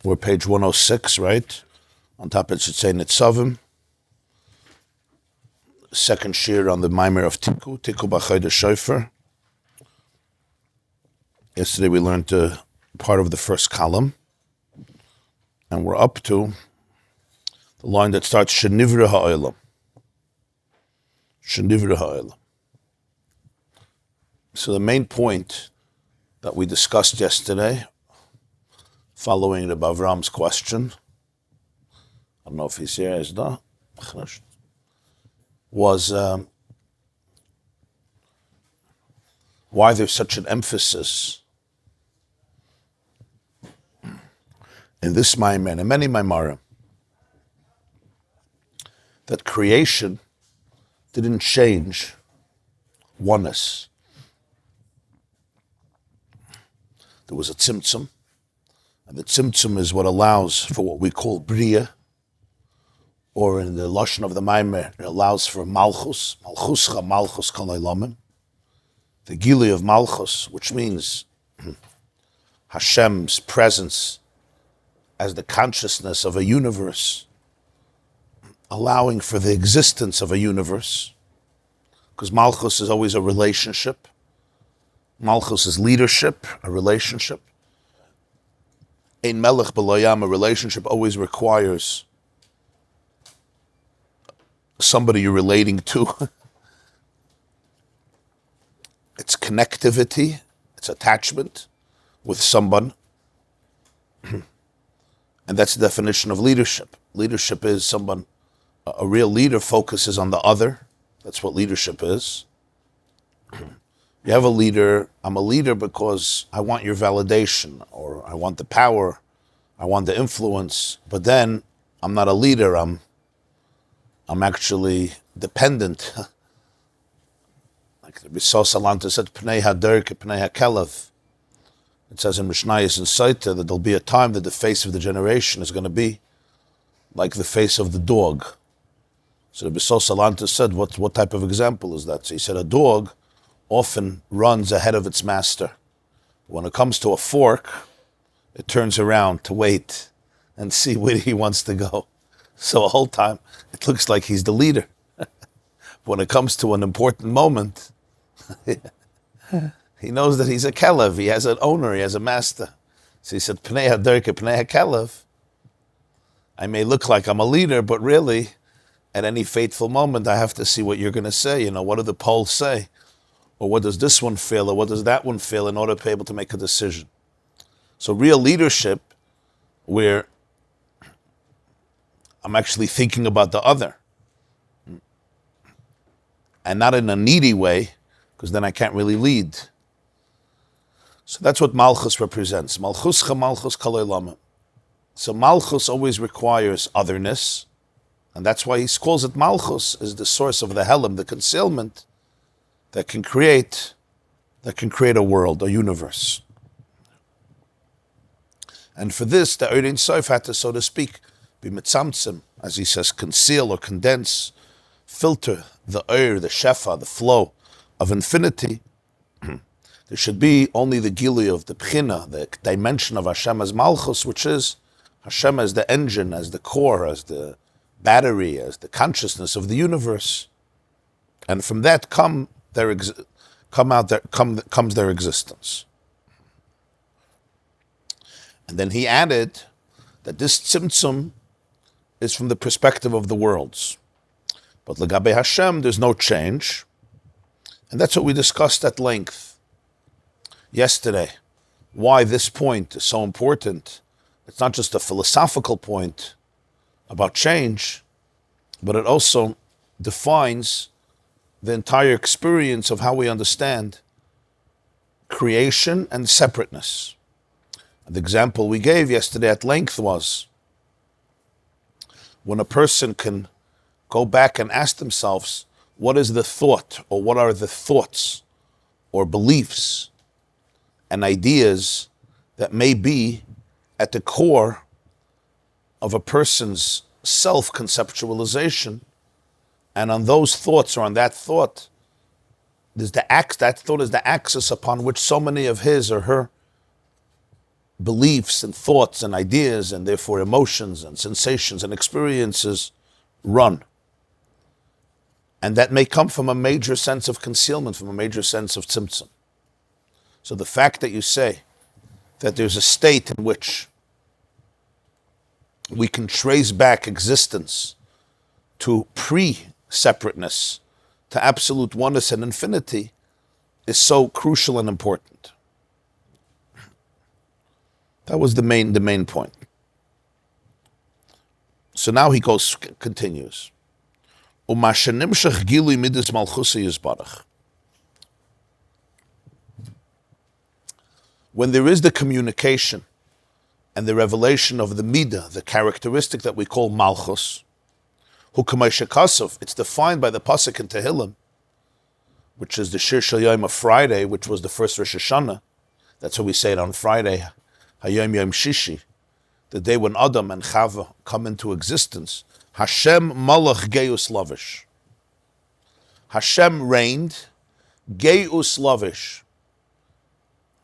We're page 106, right? On top it should say Nitzavim. Second shir on the Maimer of Tiku, Tiku Bachodesh Shofar. Yesterday we learned part of the first column. And we're up to the line that starts Shenivra Ha'olam. Shenivra Ha'olam. So the main point that we discussed yesterday, following the Bavram's question, I don't know if he's here, is not, was why there's such an emphasis in this Maimer and in many Maimarim that creation didn't change oneness. There was a tzimtzum, and the tzimtzum is what allows for what we call bria, or in the lashon of the Maimer, it allows for malchus, malchuscha, malchus kol olamim, the gili of malchus, which means Hashem's presence as the consciousness of a universe, allowing for the existence of a universe, because malchus is always a relationship. Malchus is leadership, a relationship. Ein melech b'loyam, a relationship always requires somebody you're relating to. It's connectivity, it's attachment with someone. And that's the definition of leadership. Leadership is someone, a real leader focuses on the other. That's what leadership is. You have a leader, I'm a leader because I want your validation, or I want the power, I want the influence, but then I'm not a leader, I'm actually dependent. Like Rabbi Salanta said, Pnei HaDerk, Pnei HaKelev. It says in Mishnayos and Seitzei that there'll be a time that the face of the generation is going to be like the face of the dog. So Rabbi Salanta said, what type of example is that? So he said, a dog often runs ahead of its master. When it comes to a fork, it turns around to wait and see where he wants to go. So the whole time, it looks like he's the leader. When it comes to an important moment, he knows that he's a kelev, he has an owner, he has a master. So he said, Pnei HaDerke, Pnei HaKelev. I may look like I'm a leader, but really, at any fateful moment, I have to see what you're going to say. You know, what do the polls say? Or what does this one feel, or what does that one feel, in order to be able to make a decision. So real leadership, where I'm actually thinking about the other, and not in a needy way, because then I can't really lead. So that's what Malchus represents. Malchuscha, Malchus kol olamim. So Malchus always requires otherness, and that's why he calls it Malchus, is the source of the Helam, the concealment, that can create a world, a universe. And for this, the Ein Sof had to, so to speak, be mitzamtzim, as he says, conceal or condense, filter the the shefa, the flow of infinity. There should be only the gili of the pchina, the dimension of Hashem as Malchus, which is Hashem as the engine, as the core, as the battery, as the consciousness of the universe. And from that comes their existence. And then he added that this tzimtzum is from the perspective of the worlds. But legabe Hashem, there's no change. And that's what we discussed at length yesterday. Why this point is so important. It's not just a philosophical point about change, but it also defines the entire experience of how we understand creation and separateness. And the example we gave yesterday at length was when a person can go back and ask themselves, what is the thought, or what are the thoughts or beliefs and ideas that may be at the core of a person's self-conceptualization, and on those thoughts, or on that thought, that thought is the axis upon which so many of his or her beliefs and thoughts and ideas and therefore emotions and sensations and experiences run. And that may come from a major sense of concealment, from a major sense of tzimtzum. So the fact that you say that there's a state in which we can trace back existence to pre-separateness, to absolute oneness and infinity, is so crucial and important. That was the main point. So now he continues. When there is the communication and the revelation of the midah, the characteristic that we call malchus, it's defined by the pasuk in Tehillim, which is the Shir Shel Yom of Friday, which was the first Rosh Hashanah. That's what we say it on Friday, Hayom Yom Shishi, the day when Adam and Chava come into existence. Hashem malach geus lavish. Hashem reigned, geus lavish.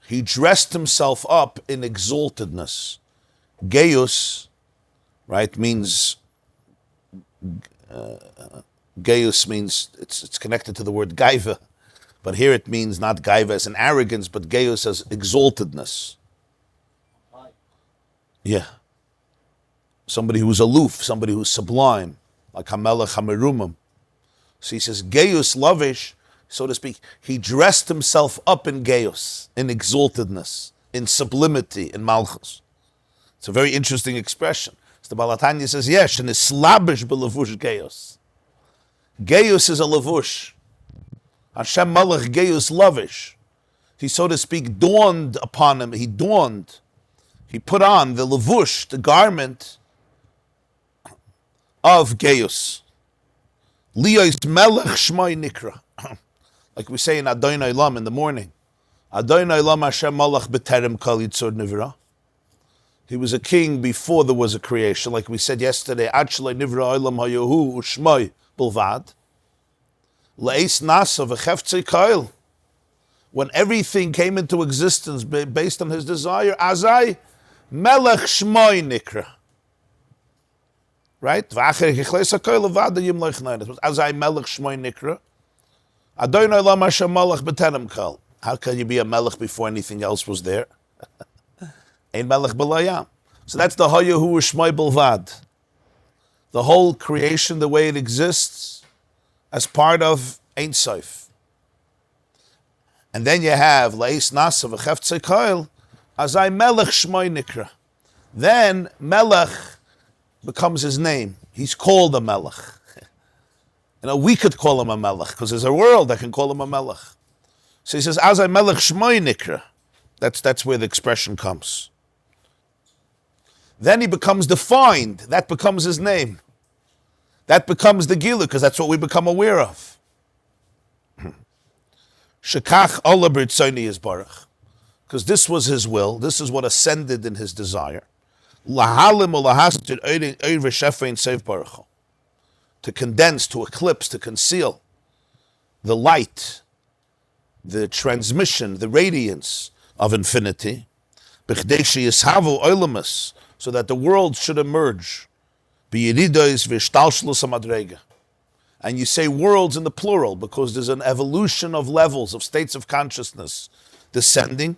He dressed himself up in exaltedness. Geus, right, means, geus means, it's connected to the word gaiva, but here it means not gaiva as an arrogance, but geus as exaltedness. Yeah. Somebody who's aloof, somebody who's sublime, like Hamelech Hamerumim. So he says, Geus lavish, so to speak, he dressed himself up in Geus, in exaltedness, in sublimity, in Malchus. It's a very interesting expression. So the Baal HaTanya says, yes, and it's slavish b'levush Geus. Geus is a levush. Hashem Malach Geus lavish. He, so to speak, dawned upon him. He dawned. He put on the levush, the garment of Geus. Liyos melech shmai nikra. Like we say in Adonai Olam in the morning. Adonai Olam Hashem malach b'terem kol yitzur nivra. He was a king before there was a creation. Like we said yesterday, Ad shelei nivra olam hayohu u'shmai bilvad. Le'es nasa v'cheftzei kol. When everything came into existence based on his desire, Azai melech shmai nikra. Right? Azai melech shmoi nikra. Adonai Olam Hashem malach b'terem kol. How can you be a melech before anything else was there? Ein melech b'layam. So that's the hayahu shmoi bilvad. The whole creation, the way it exists, as part of Ein Sof. And then you have leis nasa v'cheftzei kol. Azai melech shmoi nikra. Then melech becomes his name. He's called a melech. We could call him a melech because there's a world that can call him a melech. So he says, "Azai melech shmoi nikra." That's where the expression comes. Then he becomes defined. That becomes his name. That becomes the gilu because that's what we become aware of. Shekach ola b'ritzoni yisbarach, because this was his will. This is what ascended in his desire. To condense, to eclipse, to conceal the light, the transmission, the radiance of infinity, so that the world should emerge. And you say worlds in the plural because there's an evolution of levels, of states of consciousness descending.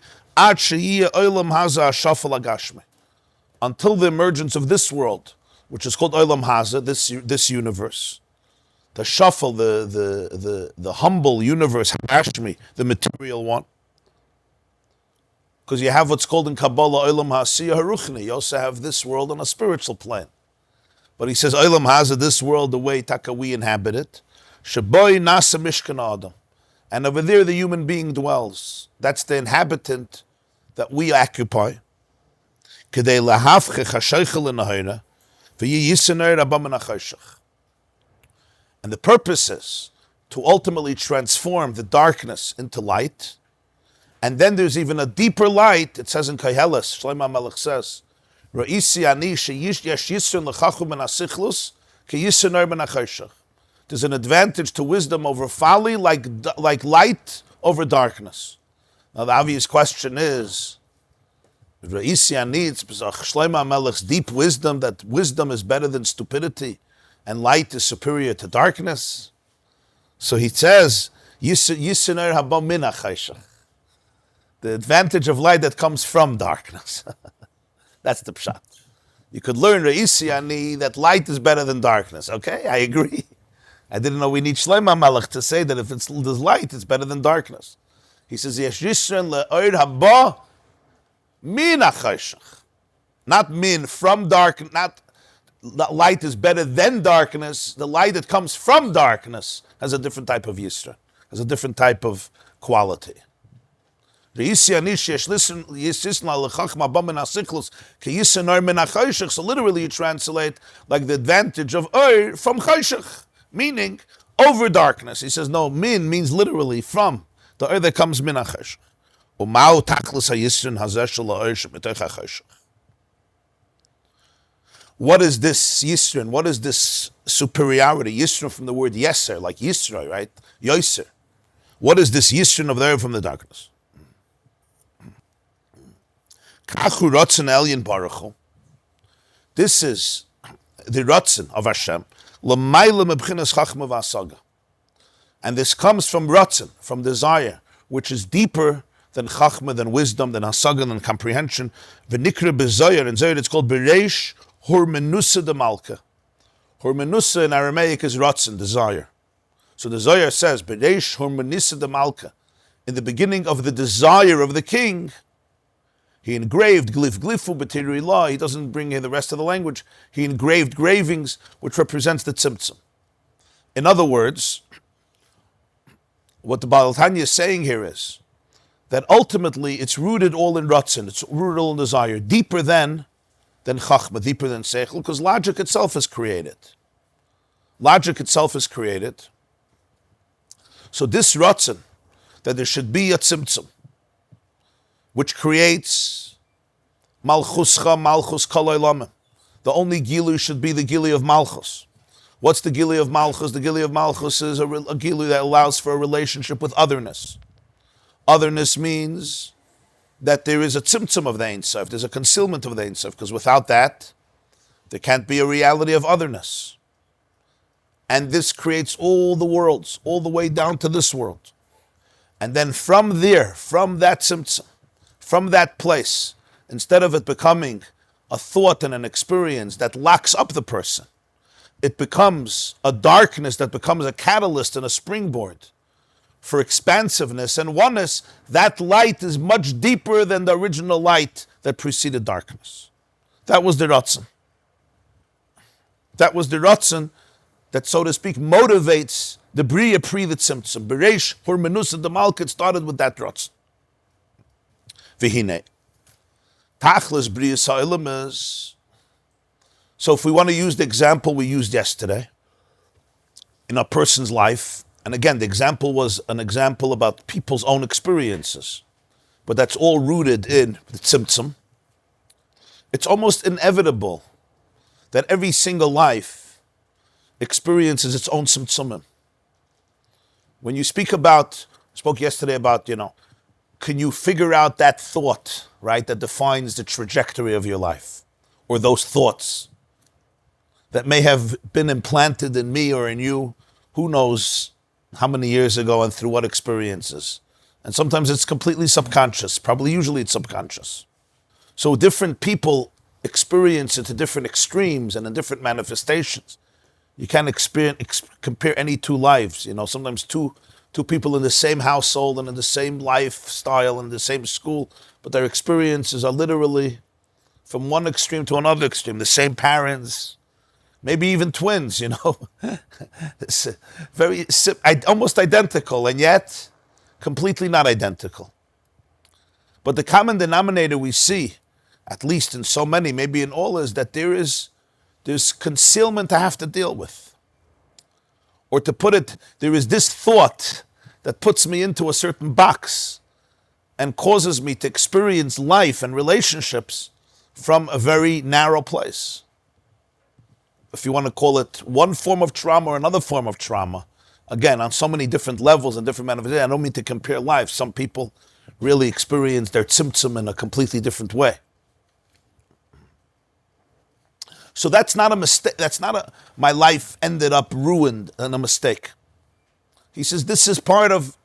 Until the emergence of this world, which is called Olam Haza, this universe, the shuffle, the humble universe, Hashmi, the material one. Because you have what's called in Kabbalah Olam Ha'asiyah Haruchni. You also have this world on a spiritual plane. But he says Olam Haza, this world, the way Taka we inhabit it, Shaboy Nasa Mishkan Adam, and over there the human being dwells. That's the inhabitant that we occupy. And the purpose is to ultimately transform the darkness into light. And then there's even a deeper light. It says in Koheles, Shlomo Melech says, there's an advantage to wisdom over folly, like light over darkness. Now the obvious question is, Re'isi needs Shlomo HaMelech's deep wisdom, that wisdom is better than stupidity and light is superior to darkness. So he says, Yisiner haba min ha'chayshach. The advantage of light that comes from darkness. That's the pshat. You could learn Re'isi ani that light is better than darkness. Okay, I agree. I didn't know we need Shlomo HaMelech to say that if there's light, it's better than darkness. He says, Yesh yisren le'or haba min ha'chayshach. Not min, from dark, not light is better than darkness. The light that comes from darkness has a different type of yisra, has a different type of quality. So literally you translate like the advantage of oir from chayshach, meaning over darkness. He says, no, min means literally from the oir that comes min ha'chayshach. What is this yisrin? What is this superiority? Yisrin from the word yeser, like yisra, right? Yoser. What is this yisrin of the oir from the darkness? Kachu rotzen elyon baruch. This is the rotzen of Hashem. L'mayla mebchinas chachma v'asaga. And this comes from rotzen, from desire, which is deeper than chachma, than wisdom, than hasaga, than comprehension. V'nikra b'zoyer, in Zoyer it's called bereish hormenusa de malka. Hormenusa in Aramaic is rotzen, desire. So the Zoyer says, bereish hormenusa de malka. In the beginning of the desire of the king, he engraved glif glifu b'tirui law. He doesn't bring in the rest of the language. He engraved gravings, which represents the tzimtzum. In other words, what the Baal Tanya is saying here is that ultimately it's rooted all in ratzin, it's rooted all in desire, deeper than chachma, deeper than seichel, because logic itself is created. Logic itself is created. So this ratzin, that there should be a tzimtzum, which creates malchuscha, malchus kol olamim. The only gilu should be the gilu of malchus. What's the gilu of malchus? The gilu of malchus is a gilu that allows for a relationship with otherness. Otherness means that there is a tzimtzum of the Ein Sof, there's a concealment of the Ein Sof, because without that, there can't be a reality of otherness. And this creates all the worlds, all the way down to this world. And then from there, from that tzimtzum, from that place, instead of it becoming a thought and an experience that locks up the person, it becomes a darkness that becomes a catalyst and a springboard for expansiveness and oneness. That light is much deeper than the original light that preceded darkness. That was the Ratzon. That was the Ratzon that, so to speak, motivates the Bria pre the Tzimtzum. Bereish Hormenusa the Malkut started with that Ratzon. V'hinei. Tachlis Bria Sa'ilim is. So if we want to use the example we used yesterday in a person's life, and again, the example was an example about people's own experiences, but that's all rooted in the tzimtzum. It's almost inevitable that every single life experiences its own tzimtzumim. When you spoke yesterday about, can you figure out that thought, right, that defines the trajectory of your life, or those thoughts that may have been implanted in me or in you, who knows how many years ago and through what experiences. And sometimes it's completely subconscious, usually it's subconscious. So different people experience it to different extremes and in different manifestations. You can't compare any two lives. Sometimes two people in the same household and in the same lifestyle and the same school, but their experiences are literally from one extreme to another extreme. The same parents, maybe even twins, It's almost identical, and yet completely not identical. But the common denominator we see, at least in so many, maybe in all, is that there's concealment to have to deal with. Or to put it, there is this thought that puts me into a certain box and causes me to experience life and relationships from a very narrow place. If you want to call it one form of trauma or another form of trauma, again, on so many different levels and different manifestations. I don't mean to compare lives. Some people really experience their tzimtzum in a completely different way. So that's not a mistake. That's not my life ended up ruined and a mistake. He says this is part of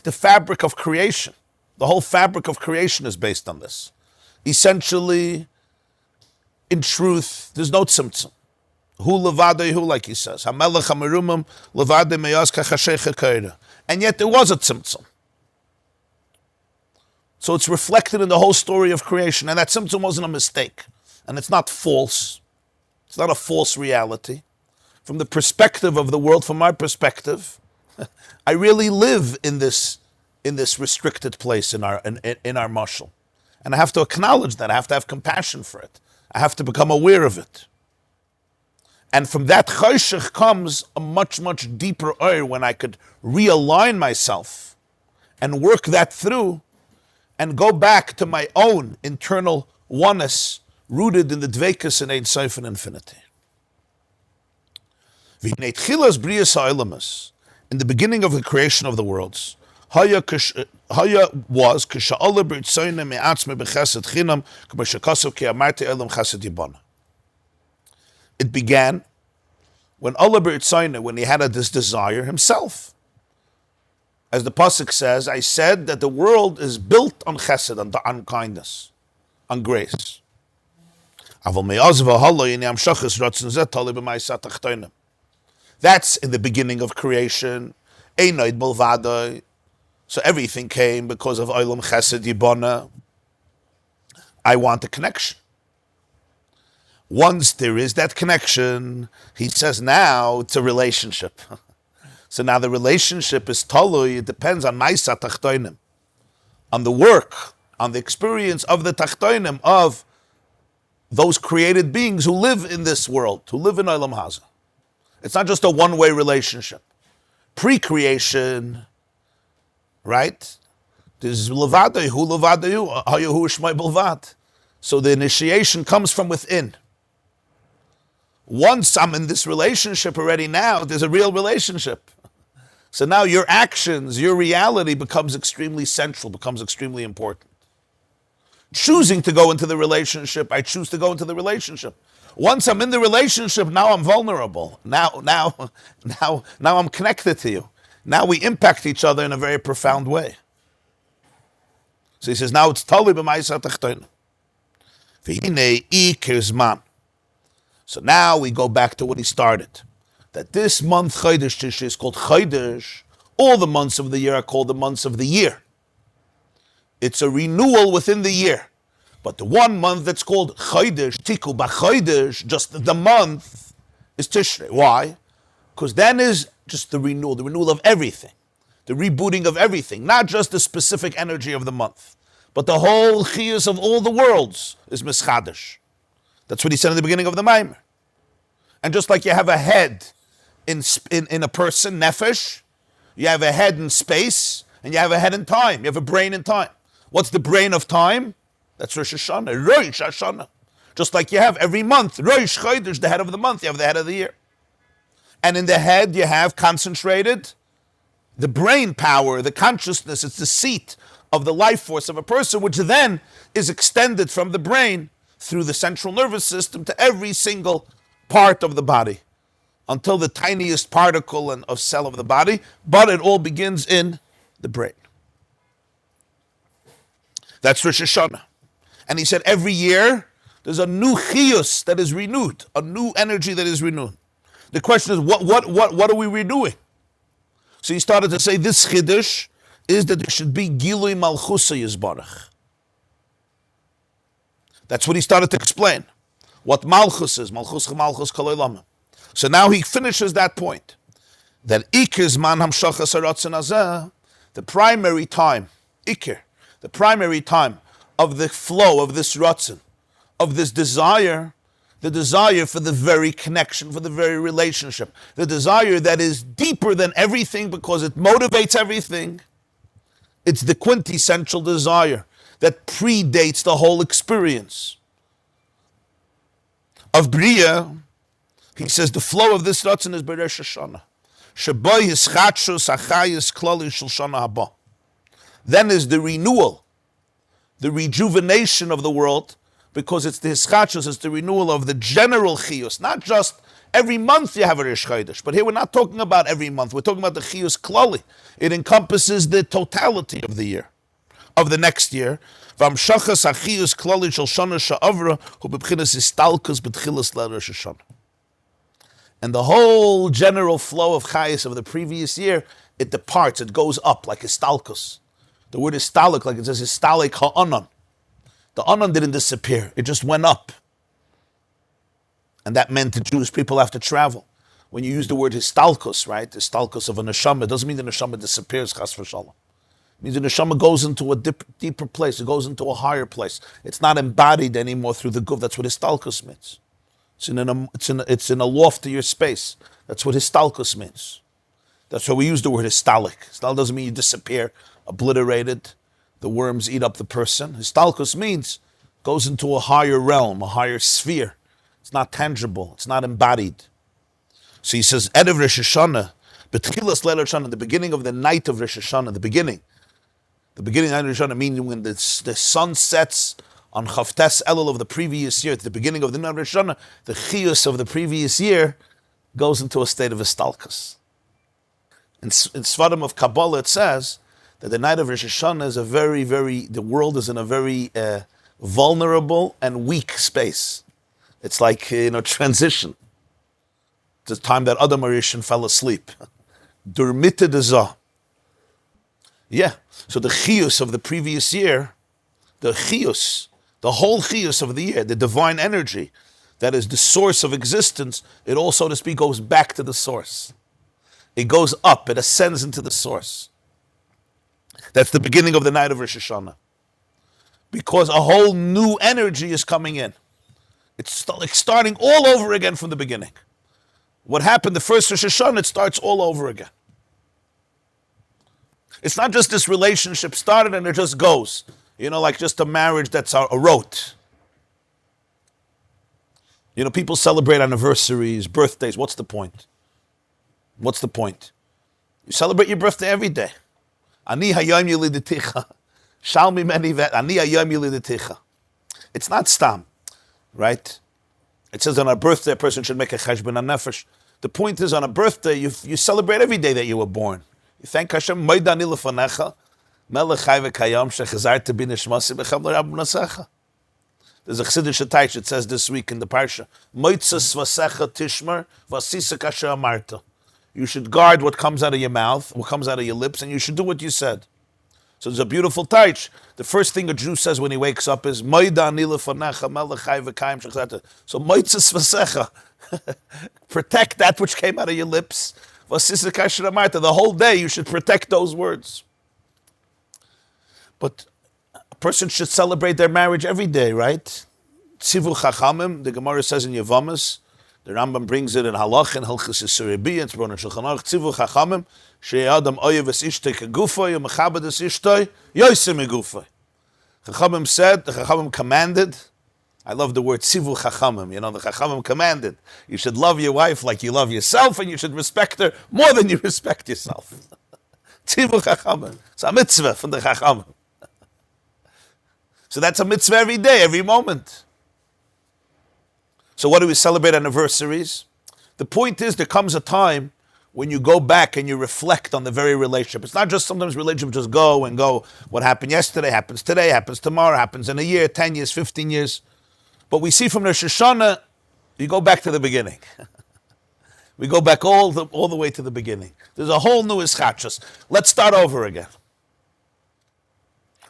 the fabric of creation. The whole fabric of creation is based on this. Essentially, in truth, there's no tzimtzum. Hu levadei hu, like he says. Hamelech hamerumim levadei meyaz kachashei chekayra. And yet there was a tzimtzum. So it's reflected in the whole story of creation. And that tzimtzum wasn't a mistake. And it's not false. It's not a false reality. From the perspective of the world, from my perspective, I really live in this restricted place in our mashal. And I have to acknowledge that. I have to have compassion for it. I have to become aware of it. And from that choshech comes a much, much deeper oir when I could realign myself and work that through and go back to my own internal oneness rooted in the dveikus and ein sof and infinity. In the beginning of the creation of the worlds, Haya was k'sha'ala b'ritzoyne me'atzme b'chesed chinam k'mo shekosov ki amarti elam chesed yibana. It began when Allah b'ritzoyne, when he had this desire himself. As the pasuk says, I said that the world is built on chesed, on kindness, on grace. That's in the beginning of creation. So everything came because of Olam Chesed Yibana. I want a connection. Once there is that connection, he says now it's a relationship. So now the relationship is talui, it depends on Maisa Tachtoinim, on the work, on the experience of the Tachtoinim, of those created beings who live in this world, who live in Olam Haza. It's not just a one-way relationship. Pre-creation, right? There's levadei, hu levadei, hayahu shmai belvad. So the initiation comes from within. Once I'm in this relationship already now, there's a real relationship. So now your actions, your reality becomes extremely central, becomes extremely important. Choosing to go into the relationship, I choose to go into the relationship. Once I'm in the relationship, now I'm vulnerable. Now I'm connected to you. Now we impact each other in a very profound way. So he says, now it's tali b'ma'aseh tachtonim. V'hinei ikir. So now we go back to what he started. That this month, Chodesh Tishrei, is called Chodesh. All the months of the year are called the months of the year. It's a renewal within the year. But the one month that's called Chodesh, Tiku, Bachodesh, just the month, is Tishrei. Why? Because then is just the renewal of everything, the rebooting of everything, not just the specific energy of the month, but the whole chiyus of all the worlds is mischadesh. That's what he said in the beginning of the Maimer. And just like you have a head in a person, nefesh, you have a head in space, and you have a head in time. You have a brain in time. What's the brain of time? That's Rosh Hashanah, Rosh Hashanah. Just like you have every month, Rosh Chodesh, the head of the month, you have the head of the year. And in the head, you have concentrated the brain power, the consciousness. It's the seat of the life force of a person, which then is extended from the brain through the central nervous system to every single part of the body, until the tiniest particle of cell of the body, but it all begins in the brain. That's Rosh Hashanah. And he said every year, there's a new chiyus that is renewed, a new energy that is renewed. The question is, what are we renewing? So he started to say this chiddush is that there should be Gilui Malchusa Yizbarach. That's what he started to explain. What Malchus is, Malchus Kol Olam. So now he finishes that point. That Ikir Zman Hamshachas HaRatzon Hazeh, the primary time, Ikir, the primary time of the flow of this Ratzon, of this desire, the desire for the very connection, for the very relationship, the desire that is deeper than everything because it motivates everything. It's the quintessential desire that predates the whole experience of Bria. He says the flow of this Ratzon is Rosh Hashanah. Shaboy hischatshus achayis klali shel shana haba. Then is the renewal, the rejuvenation of the world, because it's the hischachos, it's the renewal of the general chiyus, not just every month you have a Rish Chodesh. But here we're not talking about every month, we're talking about the chiyus klali. It encompasses the totality of the year, of the next year. And the whole general flow of chayis of the previous year, it departs, it goes up like istalkus. The word istalik, like it says istalik ha'anan. The anan didn't disappear, it just went up. And that meant the Jewish people have to travel. When you use the word histalkus, right, histalkus of a neshama, it doesn't mean the neshama disappears, chas v'shalom. It means the neshama goes into a deeper place, it goes into a higher place. It's not embodied anymore through the guf. That's what histalkus means. It's in a loftier space. That's what histalkus means. That's why we use the word histalik. Histalik doesn't mean you disappear, obliterated. The worms eat up the person. Histalkus means goes into a higher realm, a higher sphere. It's not tangible. It's not embodied. So he says, Erev Rosh Hashanah, B'tchilas Leil Rosh Hashanah, the beginning of the night of Rosh Hashanah, the beginning of Rosh Hashanah, meaning when the sun sets on Chavtes Elul of the previous year, at the beginning of the night of Rosh Hashanah, the chiyus of the previous year goes into a state of histalkus. In Svarim of Kabbalah, it says that the night of Rosh Hashanah is the world is in a very vulnerable and weak space. It's like, transition. It's the time that Adam Arishan fell asleep. Durmite dezah. Yeah, so the chiyus of the previous year, the whole chiyus of the year, the divine energy, that is the source of existence, it all, so to speak, goes back to the source. It goes up, it ascends into the source. That's the beginning of the night of Rosh Hashanah. Because a whole new energy is coming in. It's like starting all over again from the beginning. What happened the first Rosh Hashanah, it starts all over again. It's not just this relationship started and it just goes. Like just a marriage that's a rote. People celebrate anniversaries, birthdays. What's the point? What's the point? You celebrate your birthday every day. Ani hayom yelideticha. Shalmi meni vet. Ani hayom yelideticha. It's not stam, right? It says on a birthday a person should make a cheshbon hanefesh. The point is, on a birthday you celebrate every day that you were born. You thank Hashem. Moidani lefanecha, melech chai v'kayam shechazarta b'nishmasi b'chem l'rab b'nasecha. There's a Chassidish Taich that says this week in the Parsha, Moitzas vasecha tishmer vasisa kasher amarta. You should guard what comes out of your mouth, what comes out of your lips, and you should do what you said. So there's a beautiful taich. The first thing a Jew says when he wakes up is, Moidani lefanecha melech chai v'kayam shechazarta. So Moitzas vasecha. Protect that which came out of your lips. The whole day you should protect those words. But a person should celebrate their marriage every day, right? Tzivu Chachamim, the Gemara says in Yevamis, the Rambam brings it in Halach and Hilchos Yisrael, it's brought in Shulchan Aruch, Tzivu Chachamim, she'adam oyev es ishtoi kegufoi, umechabed es ishtoi, yoisem egufoi. Chachamim said, the Chachamim commanded, I love the word tzivu chachamim. The chachamim commanded. You should love your wife like you love yourself, and you should respect her more than you respect yourself. Tzivu chachamim. It's a mitzvah from the chachamim. So that's a mitzvah every day, every moment. So what do we celebrate anniversaries? The point is, there comes a time when you go back and you reflect on the very relationship. It's not just sometimes relationships just go and go. What happened yesterday happens today, happens tomorrow, happens in a year, 10 years, 15 years. But we see from Rosh Hashanah, you go back to the beginning. We go back all the way to the beginning. There's a whole new ischachos. Let's start over again.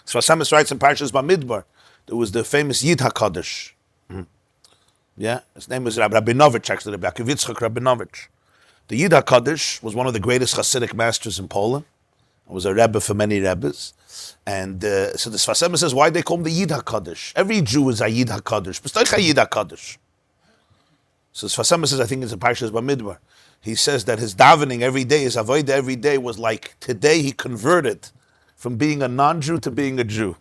So Samus writes in Parshas Bamidbar, there was the famous Yid HaKadosh. Yeah, his name was Rabinovich, actually, Rabbi Rabinovich. The Yid HaKadosh was one of the greatest Hasidic masters in Poland. He was a Rebbe for many Rebbes. And so the Sfas Emes says, why they call him the Yid HaKadosh? Every Jew is a Yid HaKadosh. B'stoich a Yid HaKadosh. So the Sfas Emes says, I think it's a Parshas Bamidbar. He says that his davening every day, his avodah every day was like, today he converted from being a non-Jew to being a Jew.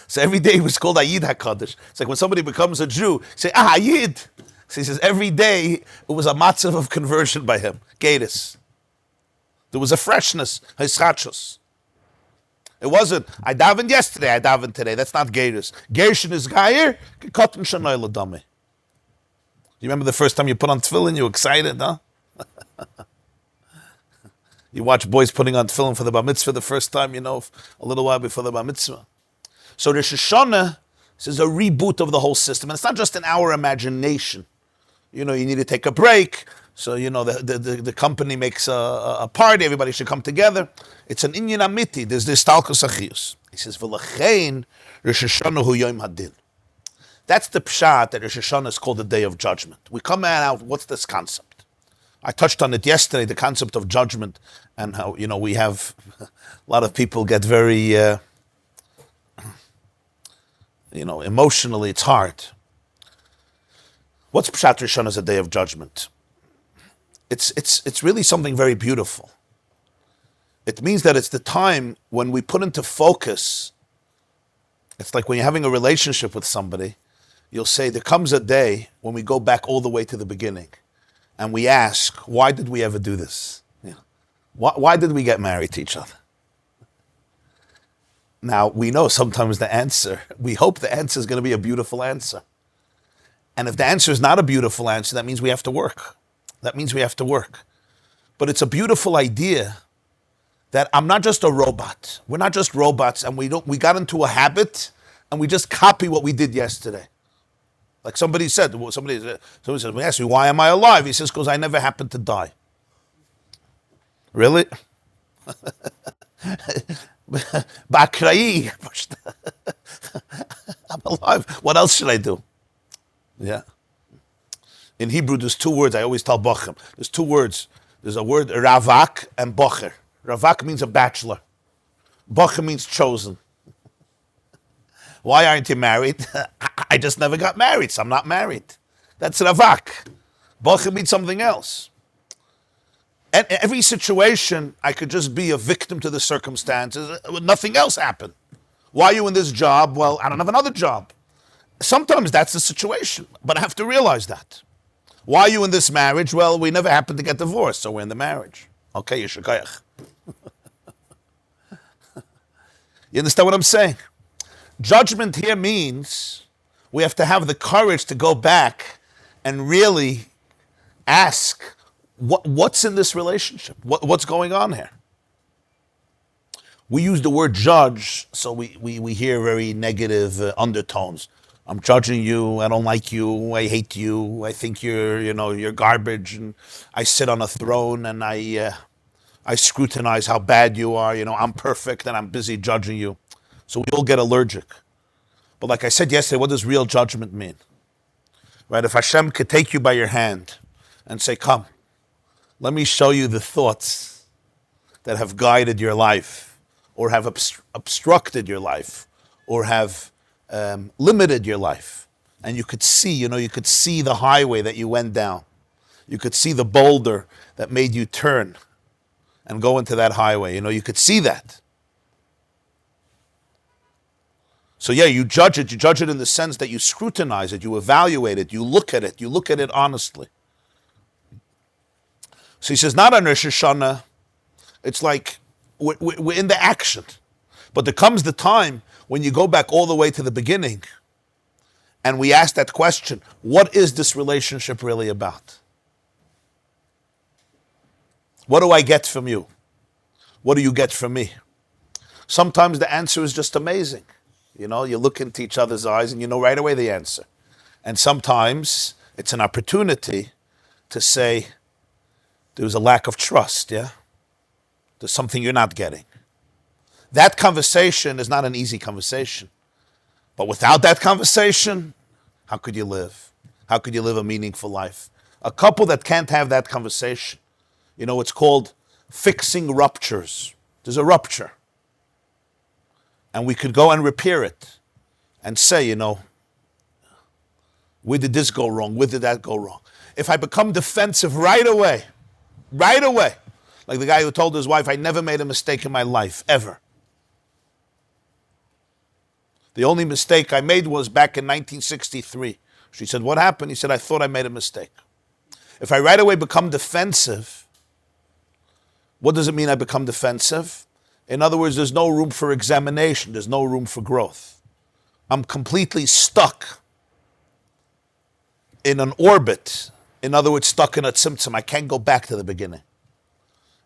So every day he was called a Yid HaKadosh. It's like when somebody becomes a Jew, say, Yid. So he says, every day it was a matzav of conversion by him. Gatus. There was a freshness, hischachos. It wasn't, I davened yesterday, I davened today. That's not Geirus. Gershin is Geir, Kikotten Shanoi Ladami. You remember the first time you put on tefillin, you were excited, huh? You watch boys putting on tefillin for the bar mitzvah the first time, a little while before the bar mitzvah. So Rosh Hashanah, this is a reboot of the whole system. And it's not just in our imagination. You need to take a break. So, the company makes a party. Everybody should come together. It's an inyan amiti. There's this talkus achius. He says, V'lachein Rosh Hashanah hu yom hadin. That's the pshat that Rosh Hashanah is called the Day of Judgment. We come out, what's this concept? I touched on it yesterday, the concept of judgment, and how, we have a lot of people get very, emotionally, it's hard. What's Pshat Rishon as a day of judgment? It's really something very beautiful. It means that it's the time when we put into focus. It's like when you're having a relationship with somebody, you'll say there comes a day when we go back all the way to the beginning and we ask, why did we ever do this? Why did we get married to each other? Now, we know sometimes the answer, we hope the answer is going to be a beautiful answer. And if the answer is not a beautiful answer, that means we have to work. But it's a beautiful idea that I'm not just a robot. We're not just robots, and we got into a habit and we just copy what we did yesterday. Like somebody said, somebody said, we asked me, why am I alive? He says, because I never happened to die. Really? Ba'akrayi. I'm alive. What else should I do? Yeah. In Hebrew, there's two words. I always tell Bachim. There's two words. There's a word, ravak and bocher. Ravak means a bachelor. Bocher means chosen. Why aren't you married? I just never got married, so I'm not married. That's ravak. Bocher means something else. And every situation, I could just be a victim to the circumstances. Nothing else happened. Why are you in this job? Well, I don't have another job. Sometimes that's the situation, but I have to realize that. Why are you in this marriage? Well, we never happened to get divorced, so we're in the marriage. Okay, yeshukayach. You understand what I'm saying? Judgment here means we have to have the courage to go back and really ask, what's in this relationship? What's going on here? We use the word judge, so we hear very negative undertones. I'm judging you, I don't like you, I hate you, I think you're garbage, and I sit on a throne and I scrutinize how bad you are, I'm perfect and I'm busy judging you. So we all get allergic. But like I said yesterday, what does real judgment mean? Right? If Hashem could take you by your hand and say, come, let me show you the thoughts that have guided your life, or have obstructed your life, or have limited your life. And you could see, you could see the highway that you went down. You could see the boulder that made you turn and go into that highway. You could see that. So yeah, you judge it in the sense that you scrutinize it, you evaluate it, you look at it honestly. So he says, not on Rosh Hashanah, it's like we're in the action. But there comes the time when you go back all the way to the beginning and we ask that question, what is this relationship really about? What do I get from you? What do you get from me? Sometimes the answer is just amazing. You look into each other's eyes and you know right away the answer. And sometimes it's an opportunity to say, there's a lack of trust, yeah? There's something you're not getting. That conversation is not an easy conversation. But without that conversation, how could you live? How could you live a meaningful life? A couple that can't have that conversation, it's called fixing ruptures. There's a rupture. And we could go and repair it and say, where did this go wrong? Where did that go wrong? If I become defensive right away, like the guy who told his wife, I never made a mistake in my life, ever. The only mistake I made was back in 1963. She said, what happened? He said, I thought I made a mistake. If I right away become defensive, what does it mean I become defensive? In other words, there's no room for examination. There's no room for growth. I'm completely stuck in an orbit. In other words, stuck in a tzimtzum. I can't go back to the beginning.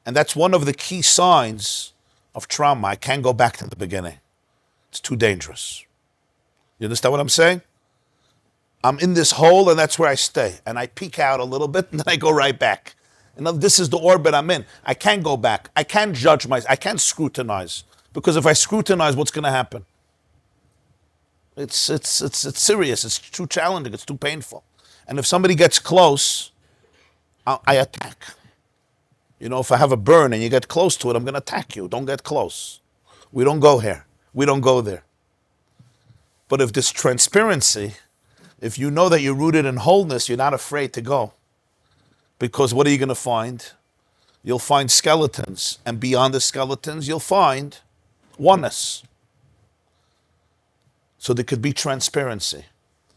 And that's one of the key signs of trauma. I can't go back to the beginning. It's too dangerous. You understand what I'm saying? I'm in this hole and that's where I stay. And I peek out a little bit and then I go right back. And this is the orbit I'm in. I can't go back. I can't judge myself. I can't scrutinize. Because if I scrutinize, what's going to happen? It's serious. It's too challenging. It's too painful. And if somebody gets close, I attack. You know, if I have a burn and you get close to it, I'm going to attack you. Don't get close. We don't go here. We don't go there. But if this transparency, if you know that you're rooted in wholeness, you're not afraid to go. Because what are you going to find? You'll find skeletons. And beyond the skeletons, you'll find oneness. So there could be transparency.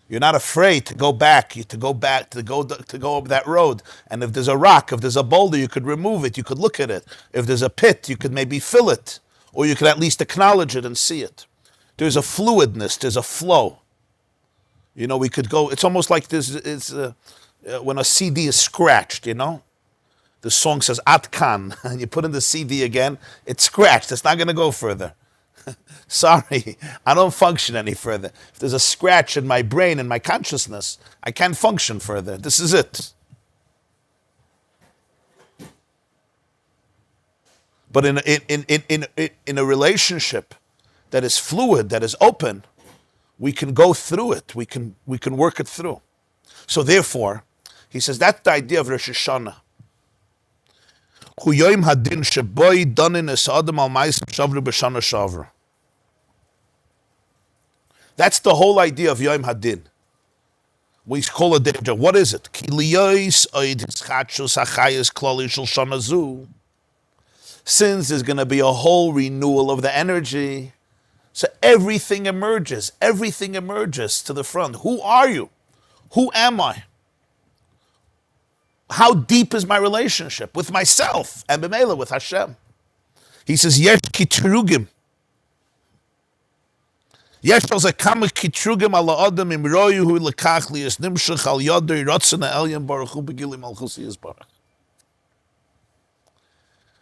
You're not afraid to go back, to go over that road. And if there's a rock, if there's a boulder, you could remove it. You could look at it. If there's a pit, you could maybe fill it. Or you could at least acknowledge it and see it. There's a fluidness. There's a flow. You know, we could go, it's almost like this, when a CD is scratched, you know? The song says, Atkan, and you put in the CD again, it's scratched. It's not going to go further. Sorry, I don't function any further. If there's a scratch in my brain and my consciousness, I can't function further. This is it. But in a relationship that is fluid, that is open, we can go through it. We can work it through. So therefore, he says that's the idea of Rosh Hashanah. That's the whole idea of Yom Hadin. We call it danger. What is it? Since there's going to be a whole renewal of the energy, so everything emerges to the front. Who are you? Who am I? How deep is my relationship with myself and b'meila with Hashem? He says, Yesh kitrugim. Yesh also kama kitrugim ala adam im royu hu lekach liyas nimshach al yadei ratzon ha'elyon baruch hu begilim malchus yisbarach.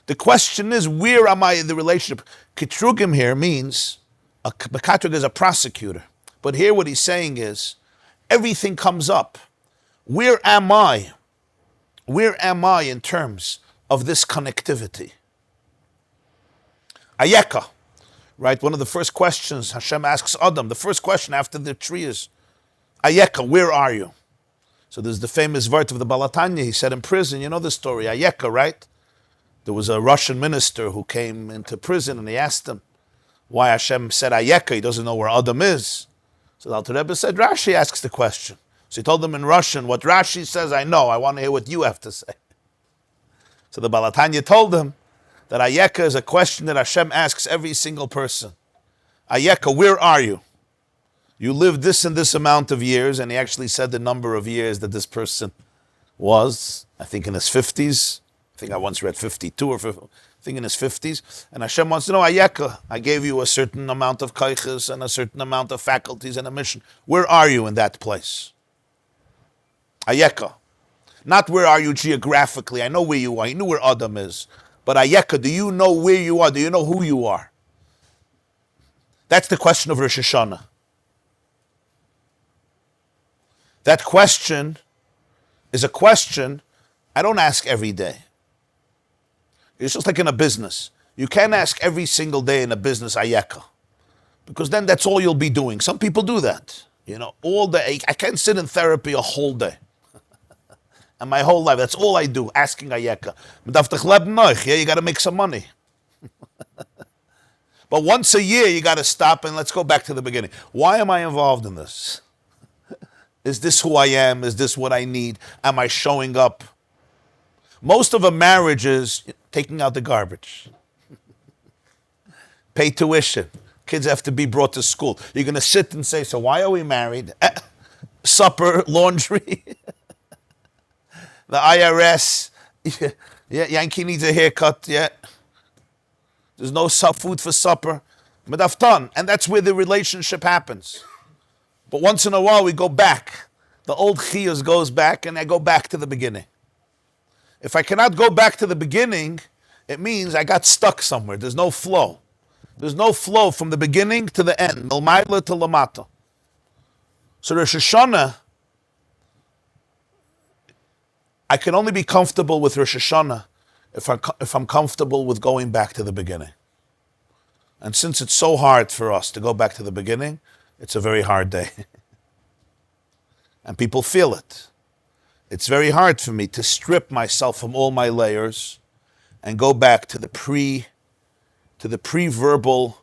The question is, where am I in the relationship? Kitrugim here means, a katrug is a prosecutor. But here what he's saying is, everything comes up. Where am I? Where am I in terms of this connectivity? Ayeka, right? One of the first questions Hashem asks Adam, the first question after the tree is, Ayeka, where are you? So there's the famous word of the Balatanya. He said in prison, you know the story, Ayeka, right? There was a Russian minister who came into prison and he asked him why Hashem said Ayeka, he doesn't know where Adam is. So the Alter Rebbe said, Rashi asks the question. So he told them in Russian, what Rashi says I know, I want to hear what you have to say. So the Balatanya told him that Ayeka is a question that Hashem asks every single person. Ayeka, where are you? You lived this and this amount of years, and he actually said the number of years that this person was, I think in his 50s. I think I once read 52 or 50, I think in his 50s. And Hashem wants to know, Ayeka, I gave you a certain amount of kaiches and a certain amount of faculties and a mission. Where are you in that place? Ayeka. Not where are you geographically. I know where you are. You know where Adam is. But Ayeka, do you know where you are? Do you know who you are? That's the question of Rosh Hashanah. That question is a question I don't ask every day. It's just like in a business. You can't ask every single day in a business, Ayeka. Because then that's all you'll be doing. Some people do that. You know, all day. I can't sit in therapy a whole day. And my whole life, that's all I do, asking Ayeka. Yeah, you got to make some money. But once a year, you got to stop and let's go back to the beginning. Why am I involved in this? Is this who I am? Is this what I need? Am I showing up? Most of a marriage is taking out the garbage. Pay tuition. Kids have to be brought to school. You're going to sit and say, so why are we married? Supper, laundry. The IRS, yeah, Yankee needs a haircut, yeah. There's no food for supper. Medaftan. And that's where the relationship happens. But once in a while we go back. The old chiyus goes back and I go back to the beginning. If I cannot go back to the beginning, it means I got stuck somewhere. There's no flow. There's no flow from the beginning to the end. Milmaila to lamata. So Rosh Hashanah, I can only be comfortable with Rosh Hashanah if I'm comfortable with going back to the beginning. And since it's so hard for us to go back to the beginning, it's a very hard day. And people feel it. It's very hard for me to strip myself from all my layers and go back to the pre-verbal,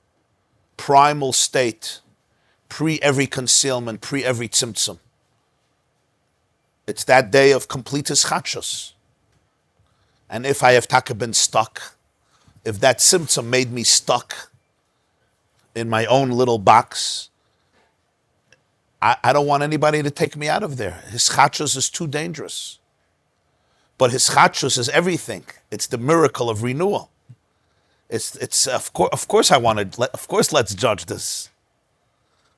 primal state, pre-every concealment, pre-every tzimtzum. It's that day of complete ischachos. And if I have taka been stuck, if that tzimtzum made me stuck in my own little box, I don't want anybody to take me out of there. Hischachos is too dangerous. But hischachos is everything. It's the miracle of renewal. It's of course I want to, of course let's judge this.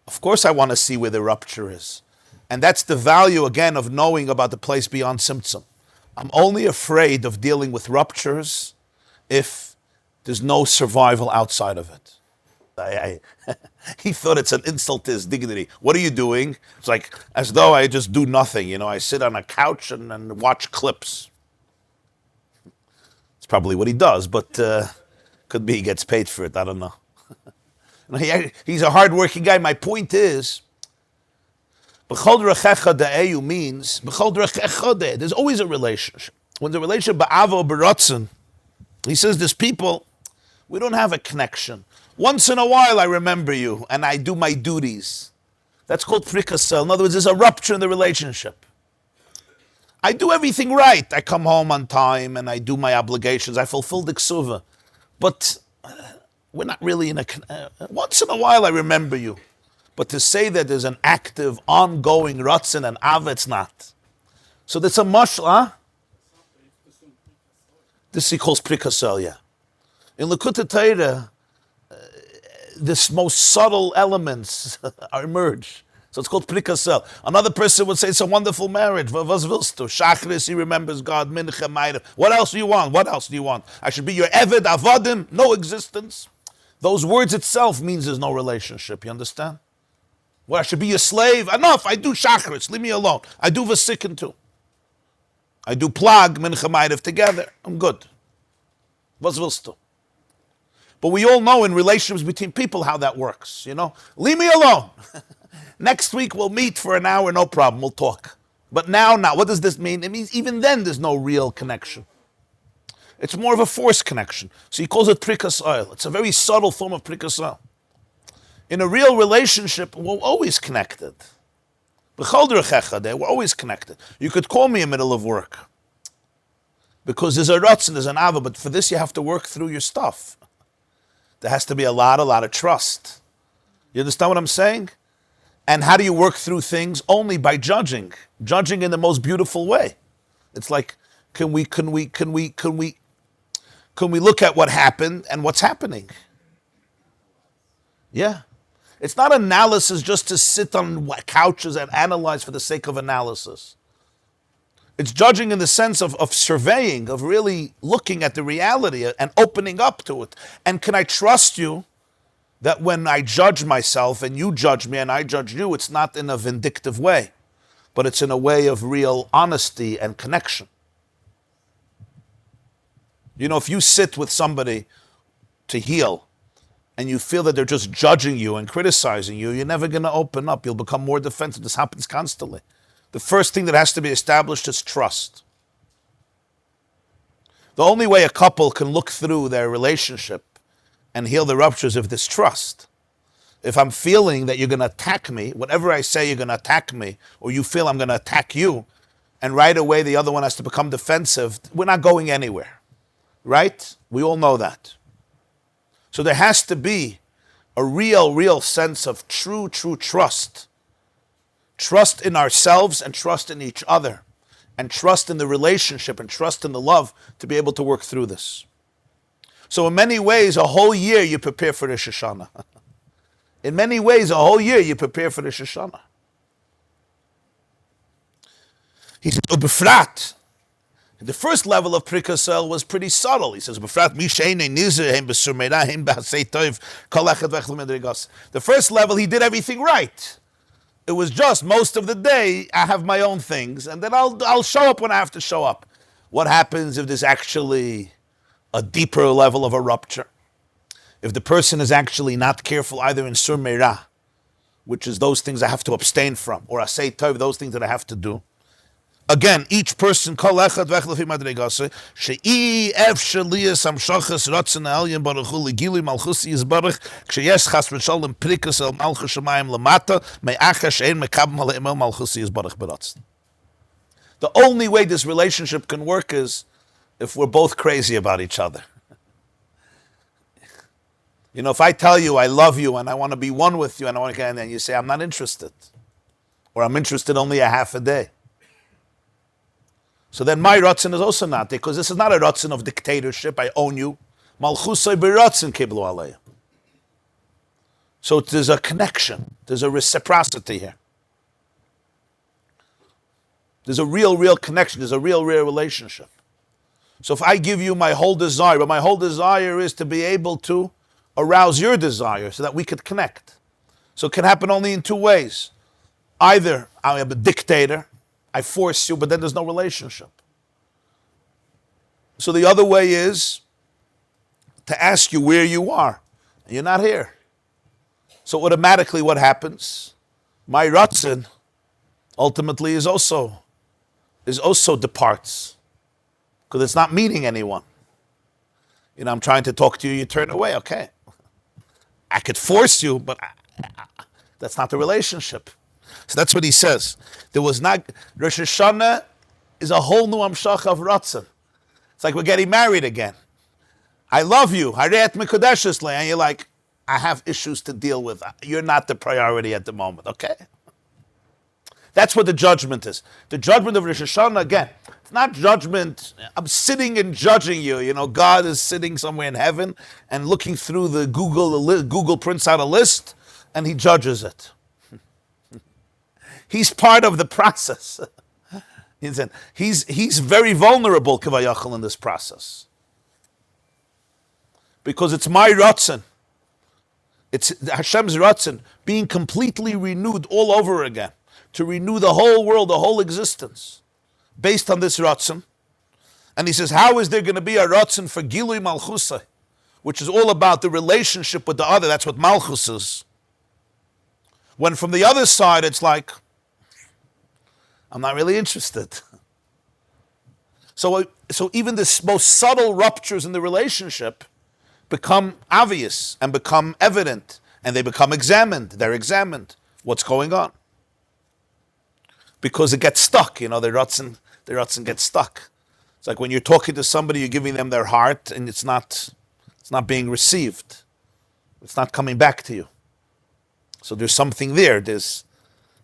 Of course I want to see where the rupture is. And that's the value, again, of knowing about the place beyond Tzimtzum. I'm only afraid of dealing with ruptures if there's no survival outside of it. He thought it's an insult to his dignity. What are you doing? It's like, as though I just do nothing. You know, I sit on a couch and watch clips. It's probably what he does, but could be he gets paid for it. I don't know. He's a hardworking guy. My point is, B'chol Rechecha Da'eyu means, B'chol Rechecha Da'eyu, there's always a relationship. When the relationship Ba'avo B'rotzen, he says, there's people, we don't have a connection. Once in a while I remember you and I do my duties. That's called frikasel. In other words, there's a rupture in the relationship. I do everything right. I come home on time and I do my obligations. I fulfill the ksuva. But we're not really in a... once in a while I remember you. But to say that there's an active, ongoing ratzin and av, it's not. So that's a mashal, huh? This he calls prikasel, yeah. In Likkutei Torah, this most subtle elements emerge. So it's called prikasel. Another person would say it's a wonderful marriage. Was willst du? Shachris, he remembers God. Mincha, Ma'ariv. What else do you want? What else do you want? I should be your eved, avadim, no existence. Those words itself means there's no relationship. You understand? Well, I should be your slave. Enough. I do shachris. Leave me alone. I do vasikin too. I do plag, mincha, Ma'ariv together. I'm good. Was willst du? But we all know in relationships between people how that works, you know. Leave me alone. Next week we'll meet for an hour, no problem, we'll talk. But now, what does this mean? It means even then there's no real connection. It's more of a forced connection. So he calls it prikas oil. It's a very subtle form of prikas oil. In a real relationship, we're always connected. We're always connected. You could call me in the middle of work. Because there's a rutz and there's an ava, but for this you have to work through your stuff. There has to be a lot of trust. You understand what I'm saying? And how do you work through things? Only by judging. Judging in the most beautiful way. It's like, can we look at what happened and what's happening? Yeah. It's not analysis just to sit on couches and analyze for the sake of analysis. It's judging in the sense of surveying, of really looking at the reality and opening up to it. And can I trust you that when I judge myself and you judge me and I judge you, it's not in a vindictive way, but it's in a way of real honesty and connection. You know, if you sit with somebody to heal and you feel that they're just judging you and criticizing you, you're never going to open up. You'll become more defensive. This happens constantly. The first thing that has to be established is trust. The only way a couple can look through their relationship and heal the ruptures if there's trust. If I'm feeling that you're going to attack me, whatever I say you're going to attack me, or you feel I'm going to attack you, and right away the other one has to become defensive, we're not going anywhere. Right? We all know that. So there has to be a real sense of true trust. Trust in ourselves and trust in each other. And trust in the relationship and trust in the love to be able to work through this. So in many ways, a whole year you prepare for Rosh Hashanah. In many ways, a whole year you prepare for Rosh Hashanah. He says, Ubefrat. The first level of Prikasel was pretty subtle. He says, Ubefrat, the first level, he did everything right. It was just most of the day, I have my own things, and then I'll show up when I have to show up. What happens if there's actually a deeper level of a rupture? If the person is actually not careful either in Sur Meirah, which is those things I have to abstain from, or Asay Tov, those things that I have to do. Again, each person, kol echad v'echlefi madregase, she'i ev sheliyas amshachas ratzon ha'elyon baruch hu legilui malchusi yizbarach, ksheyesh chas v'sholem prikas el malchus shamayim lamata, me'acha she'en mekabim ha'le'im el malchusi yizbarach b'ratzon. The only way this relationship can work is if we're both crazy about each other. You know, if I tell you I love you and I want to be one with you, and then you say I'm not interested, or I'm interested only a half a day. So then my ratzon is also not there, because this is not a ratzon of dictatorship. I own you. Malchusay b'ratzon kiblu aleya. So there's a connection. There's a reciprocity here. There's a real connection. There's a real relationship. So if I give you my whole desire, but my whole desire is to be able to arouse your desire so that we could connect. So it can happen only in two ways. Either I am a dictator, I force you, but then there's no relationship. So the other way is to ask you where you are, and you're not here. So automatically what happens? My ratzon ultimately is also departs, because it's not meeting anyone. You know, I'm trying to talk to you, you turn away, okay. I could force you, but that's not the relationship. So that's what he says. There was not, Rosh Hashanah is a whole new amshach of ratzon. It's like we're getting married again. I love you, Haret Mekodeshes, and you're like, I have issues to deal with. You're not the priority at the moment, okay? That's what the judgment is. The judgment of Rosh Hashanah, again, it's not judgment. I'm sitting and judging you. You know, God is sitting somewhere in heaven and looking through the Google prints out a list and he judges it. He's part of the process. He's very vulnerable, Kivayachal, in this process. Because it's my ratzon. It's Hashem's ratzon being completely renewed all over again. To renew the whole world, the whole existence, based on this ratzon. And he says, how is there going to be a ratzon for Gilui Malchusa, which is all about the relationship with the other? That's what Malchus is. When from the other side, it's like, I'm not really interested. So even the most subtle ruptures in the relationship become obvious and become evident, and they become examined. They're examined. What's going on? Because it gets stuck, you know, the ratzon gets stuck. It's like when you're talking to somebody, you're giving them their heart, and it's not being received. It's not coming back to you. So there's something there. There's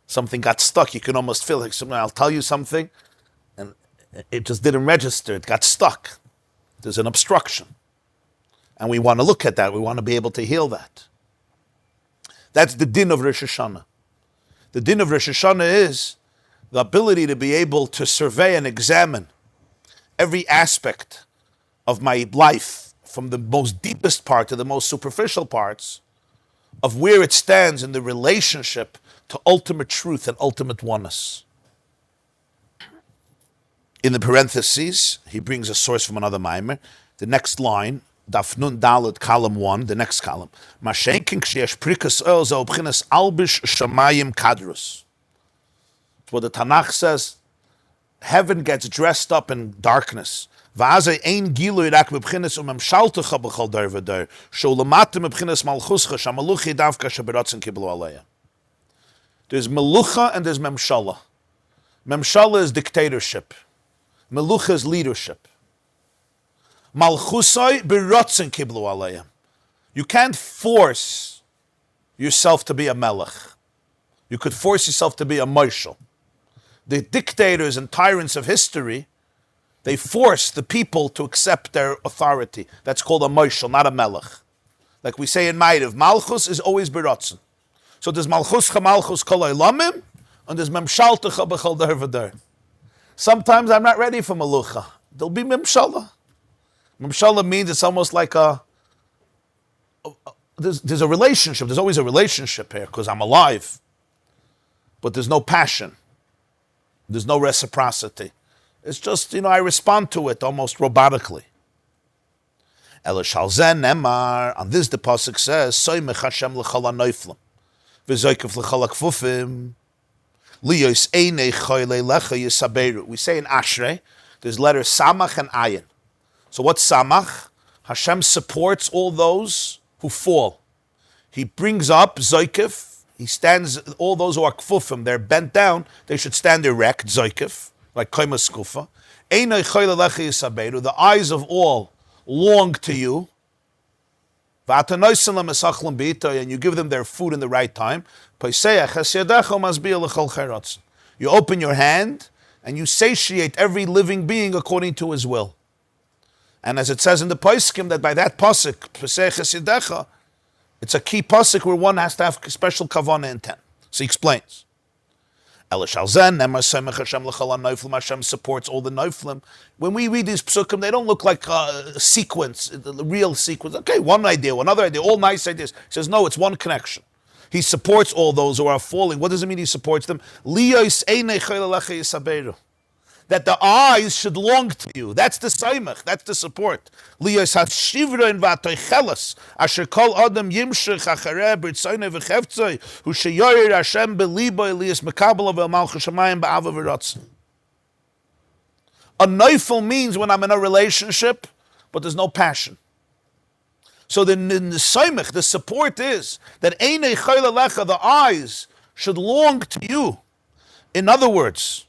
something got stuck. You can almost feel like I'll tell you something, and it just didn't register. It got stuck. There's an obstruction. And we want to look at that. We want to be able to heal that. That's the din of Rosh Hashanah. The din of Rosh Hashanah is the ability to be able to survey and examine every aspect of my life, from the most deepest part to the most superficial parts, of where it stands in the relationship to ultimate truth and ultimate oneness. In the parentheses, he brings a source from another mimer. The next line, Daf Nun Dalet, column 1, the next column. Mashenkin ksheyesh prikas oil zeh b'chinas albish shamayim kadrus. What the Tanakh says, heaven gets dressed up in darkness. There's malchucha and there's memshala. Memshala is dictatorship. Melucha is leadership. Malchusai b'ratzon kiblu aleya. You can't force yourself to be a melech. You could force yourself to be a marshal. The dictators and tyrants of history, They force the people to accept their authority. That's called a moshel, not a melech. Like we say in Ma'ariv, Malchus is always beratzen. So there's Malchus Malchus kol olamim, and there's Memshaltecha b'chol der v'der. Sometimes I'm not ready for Malucha. There'll be Memshala. Memshala means it's almost like there's a relationship. There's always a relationship here because I'm alive. But there's no passion. There's no reciprocity. It's just, I respond to it almost robotically. Elishalzen Nemar, on this the pasuk says, Soymech Hashem l'chol ha'noiflim, v'zoykef l'chol ha'kfufim, liyos einei choylei lecha yisaberu. We say in Ashrei, there's letters Samach and Ayin. So what's Samach? Hashem supports all those who fall. He brings up Zoykef. He stands, all those who are kfufim, they're bent down, they should stand erect, Zoykef, like Koima Skufa. Einei choylei lecha yisaberu. The eyes of all long to you, and you give them their food in the right time. You open your hand and you satiate every living being according to his will. And as it says in the Poskim, that by that pasuk, it's a key pasuk where one has to have special kavanah intent. So he explains. Hashem supports all the Neuflim. When we read these psukim, they don't look like a sequence, the real sequence. Okay, one idea, another idea, all nice ideas. He says, no, it's one connection. He supports all those who are falling. What does it mean he supports them? That the eyes should long to you. That's the saimach. That's the support. Liyos hashivra in vatoichelas asher kol adam yimshich achareh b'ritzoynei v'chevtzoi hu sheyoyer Hashem belibo Eliyas mekabel vel malchus shamayim ba'ava v'ratzon. A neufel means when I'm in a relationship, but there's no passion. So the saimach, the support is that einei choyle lecha, the eyes should long to you. In other words,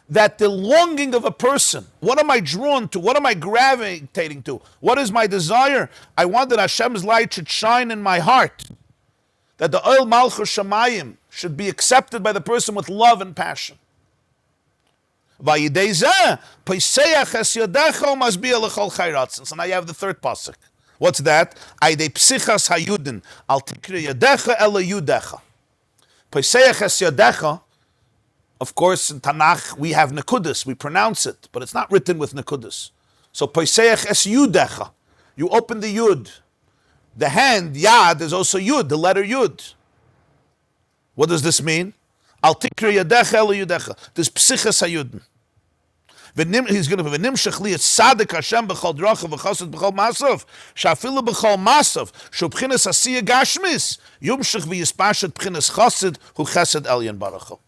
that the longing of a person, what am I drawn to? What am I gravitating to? What is my desire? I want that Hashem's light should shine in my heart. That the oil malchus shamayim should be accepted by the person with love and passion. So now you have the third pasuk. What's that? Aidei psichas hayudin al tikri yadecha ela yudecha. Poiseach es yadecha. Of course, in Tanakh, we have Nekudus. We pronounce it, but it's not written with Nekudus. So, Poiseach es Yudecha. You open the Yud. The hand, Yad, is also Yud, the letter Yud. What does this mean? Al tikri yadecha el yudecha. This psichas hayudin. He's going to be v'nimshach li tzaddik Hashem b'chol dracha v'chassid b'chol masav shafilu b'chol masav shubchinas asiya gashmis yumshach v'yispashet b'chinas chassid hu chesed elyon baruch hu.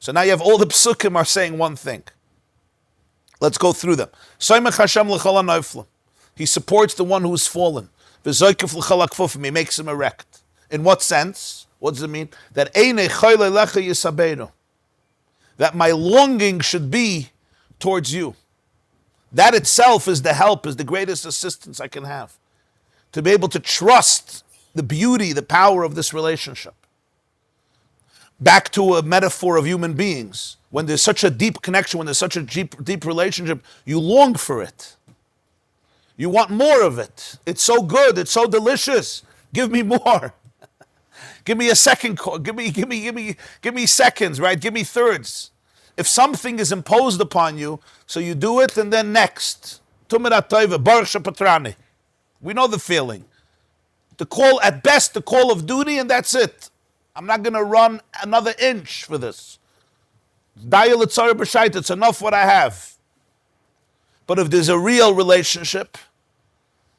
So now you have all the psukim are saying one thing. Let's go through them. He supports the one who is fallen. He makes him erect. In what sense? What does it mean? That my longing should be towards you. That itself is the help, is the greatest assistance I can have. To be able to trust the beauty, the power of this relationship. Back to a metaphor of human beings. When there's such a deep connection, when there's such a deep relationship, you long for it. You want more of it. It's so good. It's so delicious. Give me more. Give me a second. Give me seconds, right? Give me thirds. If something is imposed upon you, so you do it and then next. We know the feeling. The call, at best, the call of duty, and that's it. I'm not going to run another inch for this. It's enough what I have. But if there's a real relationship,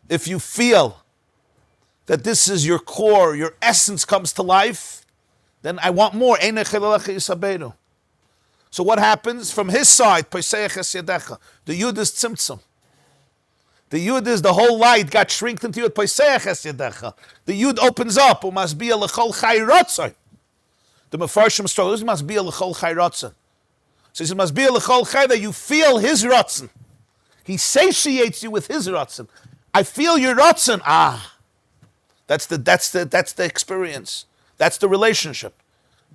if you feel that this is your core, your essence comes to life, then I want more. So what happens? From his side, the Yud is tzimtzum. The Yud is the whole light got shrinked into Yud. The Yud opens up. The Mefarshim struggle. This must be a l'chol chai ratzon. So it must be a l'chol chai that you feel his ratzon. He satiates you with his ratzon. I feel your ratzon. That's the experience. That's the relationship.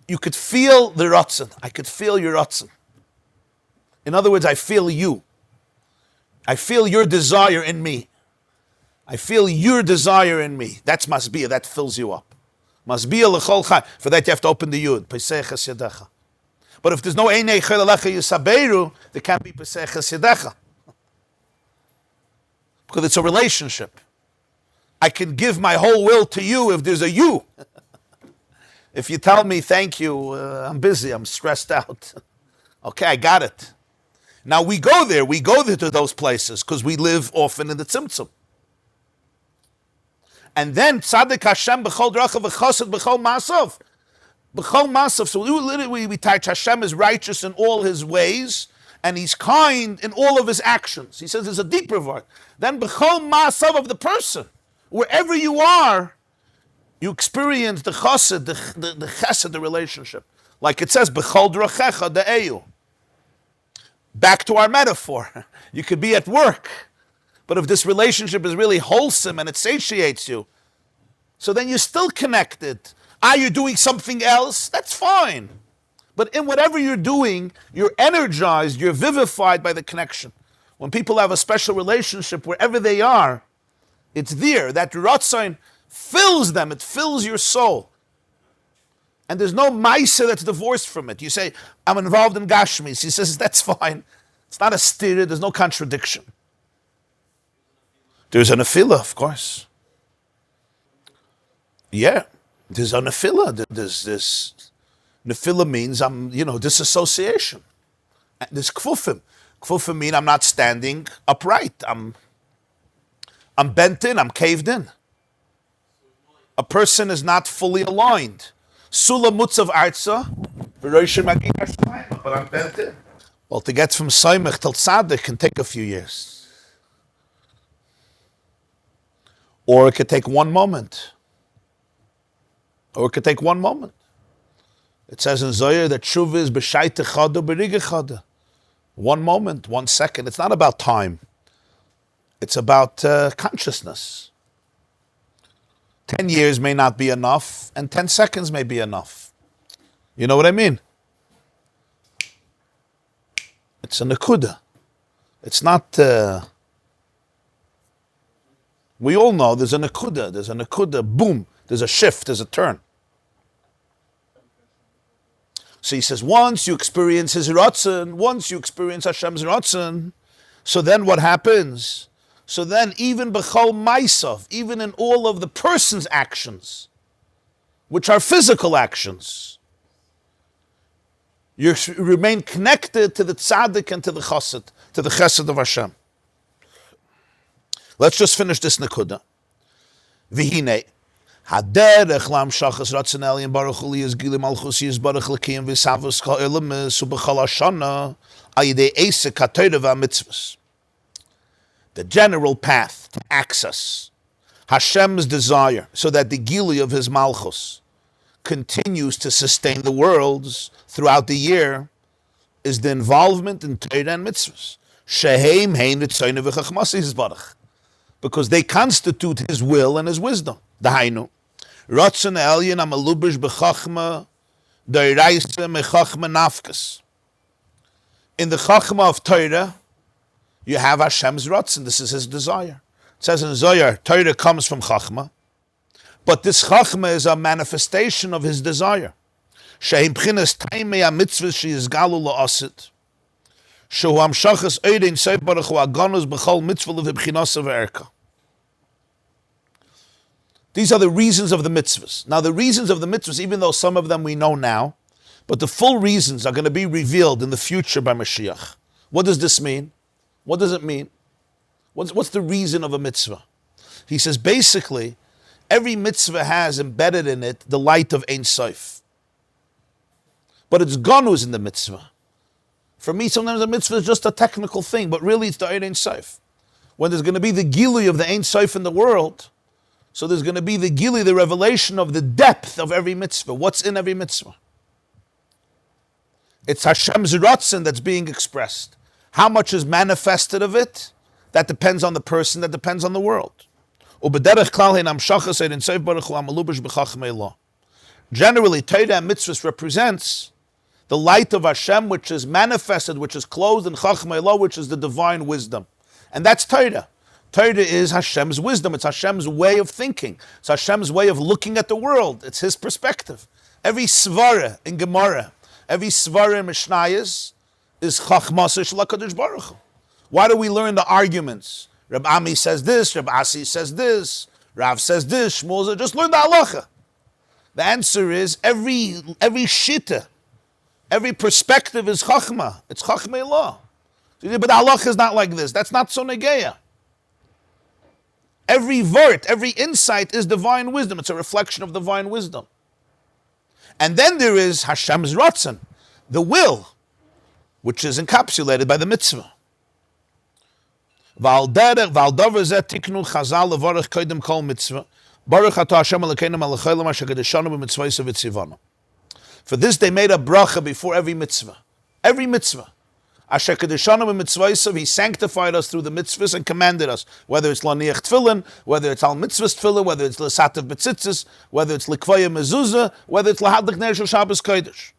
You could feel the ratzon. I could feel your ratzon. In other words, I feel you. I feel your desire in me. I feel your desire in me. That's masbia, that fills you up. Masbia l'chol chai. For that you have to open the yud. Peseches yadecha. But if there's no einei chel alecha yusaberu, there can't be peseches yadecha. Because it's a relationship. I can give my whole will to you if there's a you. If you tell me, thank you, I'm busy, I'm stressed out. Okay, I got it. Now we go there to those places because we live often in the tzimtzum. And then tzaddik Hashem b'chol drachav v'chassid b'chol masav. B'chol masav. So we touch Hashem is righteous in all his ways, and he's kind in all of his actions. He says there's a deeper word. Then b'chol masav of the person. Wherever you are, you experience the chassid, the chesed, the relationship. Like it says, b'chol drachecha de'eyu. Back to our metaphor. You could be at work, but if this relationship is really wholesome and it satiates you, so then you're still connected. Are you doing something else? That's fine. But in whatever you're doing, you're energized, you're vivified by the connection. When people have a special relationship, wherever they are, it's there. That ratzon fills them. It fills your soul. And there's no maisa that's divorced from it. You say, I'm involved in Gashmis. He says, that's fine. It's not a stira. There's no contradiction. There's an nefila, of course. Yeah, there's a nefila. There's this. Nefila means disassociation. There's kfufim. Kfufim mean I'm not standing upright. I'm bent in. I'm caved in. A person is not fully aligned. Sula mutzav arza, but I'm bent in. Well, to get from Saimach till Tzaddik can take a few years. Or it could take one moment. It says in Zohar that Tshuva is b'shayte chada b'rige chada. 1 moment, 1 second. It's not about time. It's about consciousness. 10 years may not be enough, and 10 seconds may be enough. You know what I mean? It's a nekuda. It's not... we all know there's a nekuda, boom, there's a shift, there's a turn. So he says, once you experience his ratzon, once you experience Hashem's ratzon, so then what happens? So then even b'chol maisav, even in all of the person's actions, which are physical actions, you remain connected to the tzaddik and to the chesed, of Hashem. Let's just finish this nekuda. V'hinei, haderech lamshachas ratzon elyon baruch hu liyizgilim malchus yizbarach l'kiyim v'savos kol elamis u'b'chol hashana al yidei esek haTorah v'amitzvahs. The general path to access Hashem's desire so that the gili of his malchus continues to sustain the worlds throughout the year is the involvement in Torah and mitzvahs. Sheheim hein ritzoyne v'chachmasi yizbarach. Because they constitute his will and his wisdom. Dahainu. Ratzon elyon amalubish b'chachma doiraisa mechachma nafkas. In the chachma of Torah, you have Hashem's ratzon. This is his desire. It says in Zohar, Torah comes from chachma, but this chachma is a manifestation of his desire. She'im b'chinas taimei ha-mitzvahs she'yizgalu la'asit. Shehu hamshachas oidein seif baruch hu aganus b'chol mitzvah l'v'b'chinasa v'erka. These are the reasons of the mitzvahs. Now the reasons of the mitzvahs, even though some of them we know now, but the full reasons are going to be revealed in the future by Mashiach. What does this mean? What does it mean? What's the reason of a mitzvah? He says basically, every mitzvah has embedded in it the light of Ein Sof. But it's ganuz in the mitzvah. For me, sometimes a mitzvah is just a technical thing, but really it's the Ein Sof. When there's going to be the gilui of the Ein Sof in the world, so there's going to be the gilui, the revelation of the depth of every mitzvah. What's in every mitzvah? It's Hashem's ratzon that's being expressed. How much is manifested of it? That depends on the person, that depends on the world. Generally, Torah and mitzvahs represents The light of Hashem, which is manifested, which is clothed in Chachmei Lo, which is the divine wisdom. And that's Torah. Torah is Hashem's wisdom. It's Hashem's way of thinking. It's Hashem's way of looking at the world. It's His perspective. Every svara in Gemara, every svara in Mishnayos is Chachmasa Shel HaKadosh Baruch Hu. Why do we learn the arguments? Reb Ami says this, Reb Asi says this, Rav says this, Shmuel says, just learn the halacha. The answer is every shitta, every perspective is chachma. It's chachmei law. But the halacha is not like this. That's not so negeya. Every vert, every insight is divine wisdom. It's a reflection of divine wisdom. And then there is Hashem's ratzon, the will, which is encapsulated by the mitzvah. For this they made a bracha before every mitzvah. Every mitzvah. Asher kedeshanu b'mitzvaysav, He sanctified us through the mitzvahs and commanded us, whether it's laniach tefillin, whether it's al mitzvahs tefillin, whether it's l'sativ betzitzis, whether it's likvaya mezuzah, whether it's lahadlik ner shel Shabbos kodesh.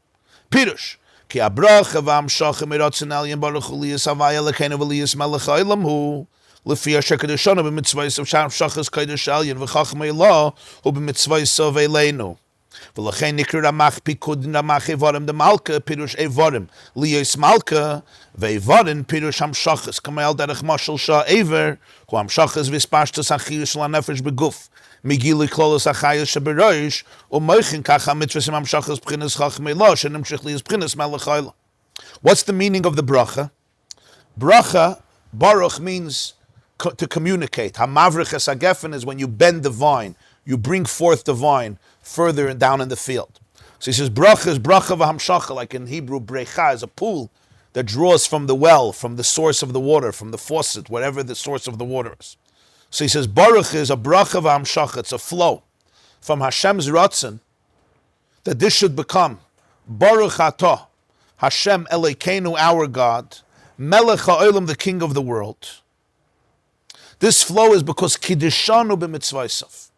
Pirush. Ki abracha v'amshacha miratzon aliyim baruch hu liyas havaya lekeinu v'liyas melech ha'olam hu lefi asher kedeshanu b'mitzvaysav shachas kodesh aliyim v'chachmei lo hu b'mitzvaysav eleinu. V'lachein nikra ramach pikud ramach evarim de malka pirush evarim liyos malka ve'evarim pirush hamshachas kamal derech mashal shah ever hu hamshachas v'spashtas achiyus shel hanefesh beguf migili klolos achayus sheberoish u'moichin kacha mitzvahs hamshachas b'chinas chachmei lo shenimshich liyos b'chinas melech ha'olam. What's the meaning of the bracha? Bracha, baruch, means to communicate. Hamavrich es hagefen is when you bend the vine, you bring forth the vine further and down in the field. So he says, bracha is bracha v'hamshacha, like in Hebrew, brecha is a pool that draws from the well, from the source of the water, from the faucet, whatever the source of the water is. So he says, baruch is a bracha v'hamshacha, it's a flow from Hashem's ratzon, that this should become baruch atah, Hashem Elokeinu, our God, melech ha'olam, the King of the world. This flow is because kiddishanu b'mitzvaysav.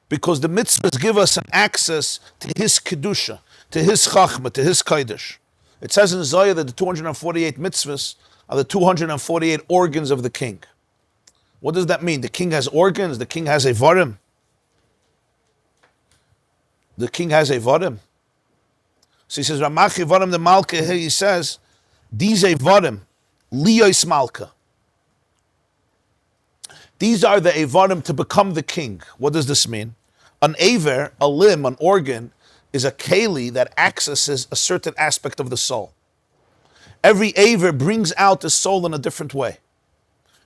Because the mitzvahs give us an access to His kedusha, to His chachma, to His kodesh. It says in Zohar that the 248 mitzvahs are the 248 organs of the king. What does that mean? The king has organs. The king has evarim. The king has evarim. So he says, Ramach evarim the malka. Here he says, these evarim, liyos malka. These are the evarim to become the king. What does this mean? An aver, a limb, an organ, is a keli that accesses a certain aspect of the soul. Every aver brings out the soul in a different way.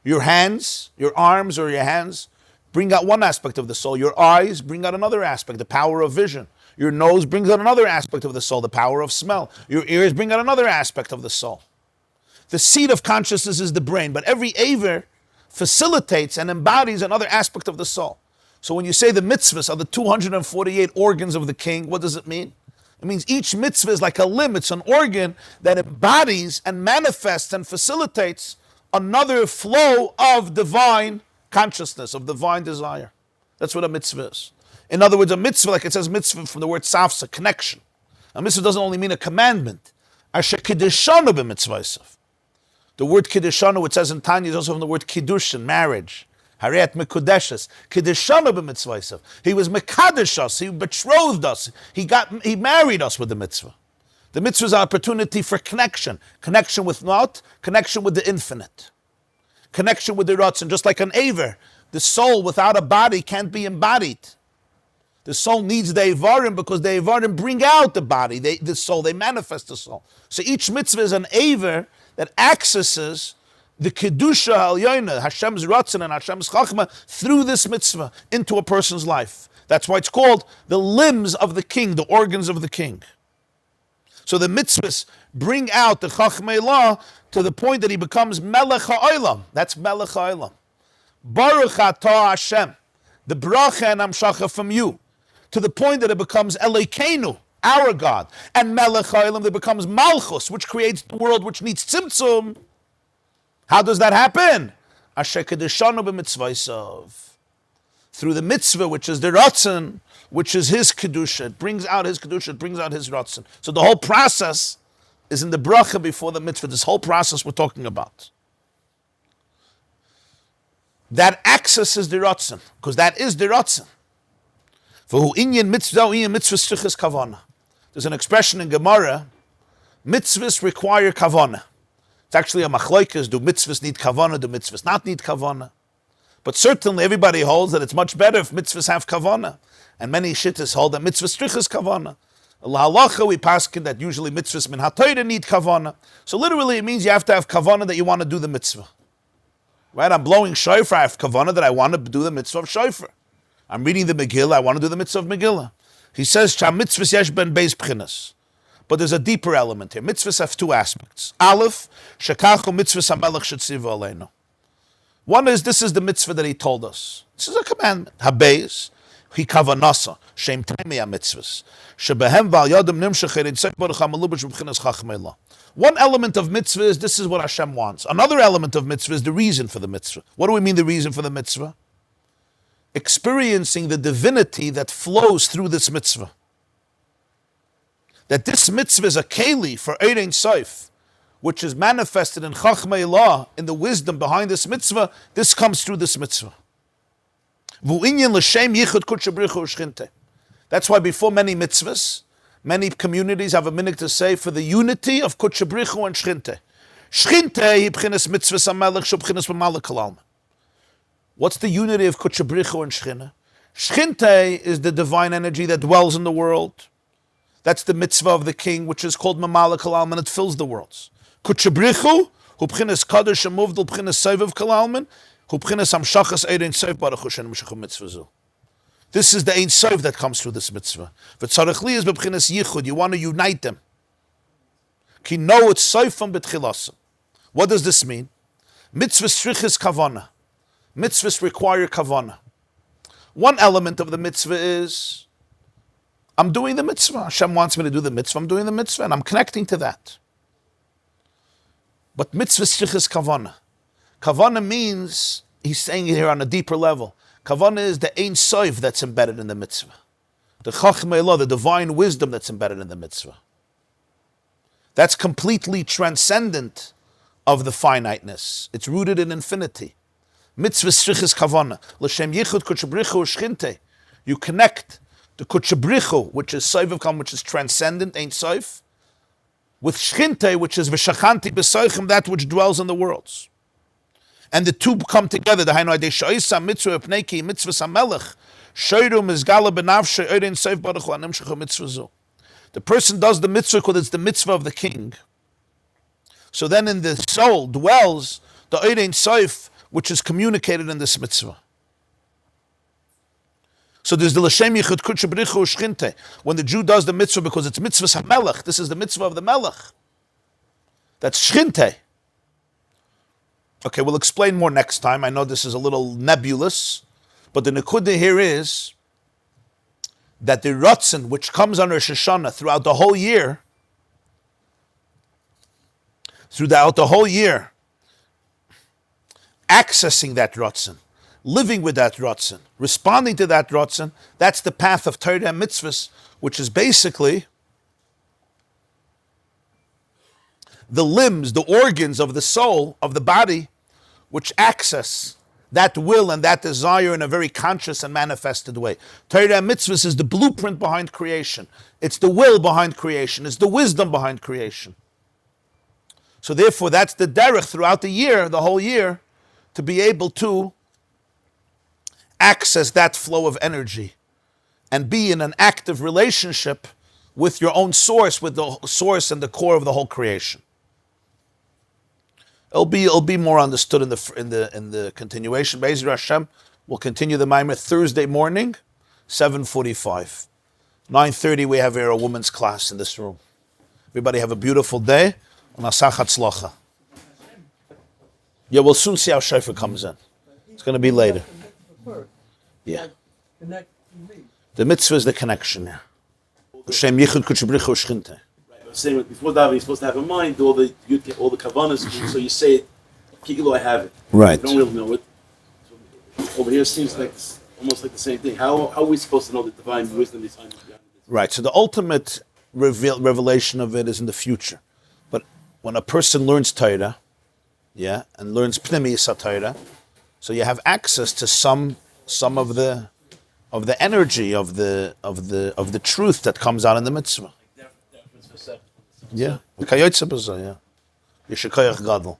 Your hands, your arms or your hands, bring out one aspect of the soul. Your eyes bring out another aspect, the power of vision. Your nose brings out another aspect of the soul, the power of smell. Your ears bring out another aspect of the soul. The seat of consciousness is the brain, but every aver facilitates and embodies another aspect of the soul. So when you say the mitzvahs are the 248 organs of the king, what does it mean? It means each mitzvah is like a limb. It's an organ that embodies and manifests and facilitates another flow of divine consciousness, of divine desire. That's what a mitzvah is. In other words, a mitzvah, like it says mitzvah from the word safsa, connection. A mitzvah doesn't only mean a commandment. Asher kiddishanu b'mitzvaysav. The word kiddishanu, it says in Tanya, is also from the word kiddushin, marriage. Harayat mekudeshes. Kiddishanu b'mitzvaysav. He was mekadesh us. He betrothed us. He married us with the mitzvah. The mitzvah is an opportunity for connection. Connection with what? Connection with the infinite. Connection with the ratzon. Just like an aver, the soul without a body can't be embodied. The soul needs the evarim because the evarim bring out the body, the soul. They manifest the soul. So each mitzvah is an aver that accesses the kedusha halyona, Hashem's ratzon and Hashem's chachma, through this mitzvah into a person's life. That's why it's called the limbs of the king, the organs of the king. So the mitzvahs bring out the chachmei law to the point that he becomes melech ha'olam. That's melech ha'olam. Baruch atah Hashem, the bracha and hamshacha from you, to the point that it becomes Elokeinu, our God, and melech ha'olam, that becomes malchus, which creates the world which needs tzimtzum. How does that happen? Asher kedeshanu b'mitzvaysav. through the mitzvah, which is the ratzon, which is his kedusha. It brings out his kedusha, it brings out his ratzon. So the whole process is in the bracha before the mitzvah. This whole process we're talking about. That access is the ratzon, because that is the ratzon. There's an expression in Gemara, mitzvahs require kavanah. It's actually a machloikas, do mitzvahs need kavanah, do mitzvahs not need kavanah? But certainly everybody holds that it's much better if mitzvahs have kavanah. And many shittas hold that mitzvahs strichas kavanah. La halacha, we paskin that usually mitzvahs min ha-Torah need kavanah. So literally it means you have to have kavanah that you want to do the mitzvah. Right? I'm blowing shofar, I have kavanah that I want to do the mitzvah of shofar. I'm reading the Megillah, I want to do the mitzvah of Megillah. He says, Sham mitzvahs yesh ben beis b'chinas. But there's a deeper element here. Mitzvahs have two aspects. Aleph, shekachu mitzvahs ha-melech shetziva aleinu. One is, this is the mitzvah that he told us. This is a commandment. Ha-Bais, hi kavanasa, shem taimei ha-mitzvahs. Shebehem v'al yodem nimshach erin tzek baruch ha-melubash b'chinas chachmei la. One element of mitzvah is, this is what Hashem wants. Another element of mitzvah is the reason for the mitzvah. What do we mean the reason for the mitzvah? Experiencing the divinity that flows through this mitzvah. That this mitzvah is a keli for Erein Sof, which is manifested in Chachmei Law, in the wisdom behind this mitzvah. This comes through this mitzvah. That's why before many mitzvahs, many communities have a minhag to say for the unity of Kudsha Brichu and Shchinte. Shchinte, b'chinas mitzvahs ha-melech, b'chinas b'malach kalalma. What's the unity of Kudsha Brichu and Shchina? Shchinte is the divine energy that dwells in the world. That's the mitzvah of the king, which is called Mamalach Kalalman, and it fills the worlds. Kudsha Brichu, hu b'chinas kadosh ha-muvdal, b'chinas soivav kalalman, hu b'chinas hamshachas erein soif baruch Hashem m'shachum mitzvah. This is the Ein Sof that comes through this mitzvah. V'tzarech li is b'chinas yichud. You want to unite them. Ki no it's soifam b'tchilasam. What does this mean? Mitzvah strichis kavana. Mitzvahs require kavanah. One element of the mitzvah is, I'm doing the mitzvah. Hashem wants me to do the mitzvah. I'm doing the mitzvah, and I'm connecting to that. But mitzvah strichas kavanah. Kavanah means, he's saying it here on a deeper level, kavanah is the Ein Sof that's embedded in the mitzvah. The Chachmei Law, the divine wisdom that's embedded in the mitzvah. That's completely transcendent of the finiteness. It's rooted in infinity. Mitzvah strichas kavana. L'shem yichud kudsha brichu shchinte. You connect the kudsha brichu, which is soiv kam, which is transcendent, ain't soif, with shchinte, which is v'shachanti b'soichem, that which dwells in the worlds. And the two come together. The hainu adei shoisa mitzvah pneiki mitzvah samelech shoyru mizgala benavshe orein soif baruch anem shechu mitzvah zu. The person does the mitzvah because it's the mitzvah of the king. So then in the soul dwells the orein soif, which is communicated in this mitzvah. So there's the l'shem yichud kudsha brichu shchinte. When the Jew does the mitzvah because it's mitzvah hamelech, this is the mitzvah of the melech. That's shchinte. Okay, we'll explain more next time. I know this is a little nebulous, but the nekuda here is that the ratzon, which comes on Rosh Hashanah throughout the whole year, accessing that ratzon, living with that ratzon, responding to that ratzon, that's the path of Torah and Mitzvahs, which is basically the limbs, the organs of the soul, of the body, which access that will and that desire in a very conscious and manifested way. Torah and Mitzvahs is the blueprint behind creation. It's the will behind creation. It's the wisdom behind creation. So therefore, that's the derech throughout the year, the whole year, to be able to access that flow of energy and be in an active relationship with your own source, with the source and the core of the whole creation. It'll be more understood in the continuation. Be'ezer Hashem, we'll continue the Maimer Thursday morning, 7:45. 9:30 we have here a women's class in this room. Everybody have a beautiful day. Yeah, we'll soon see how Shofar comes in. It's going to be later. Yeah. The mitzvah is the connection. Shem yichud kudsha brichu shchinte. Saying before that, you're supposed to have in mind all the kavanas. So you say it, Kikilo, I have it. Right. You don't really know it. So over here, it seems like almost like the same thing. How are we supposed to know the divine wisdom behind this? Right. So the ultimate revelation of it is in the future. But when a person learns Torah, yeah, and learns Pnimiyus HaTorah, so you have access to some of the energy of the truth that comes out in the mitzvah. Yeah. Yeah. Yeshikoyach Gadol.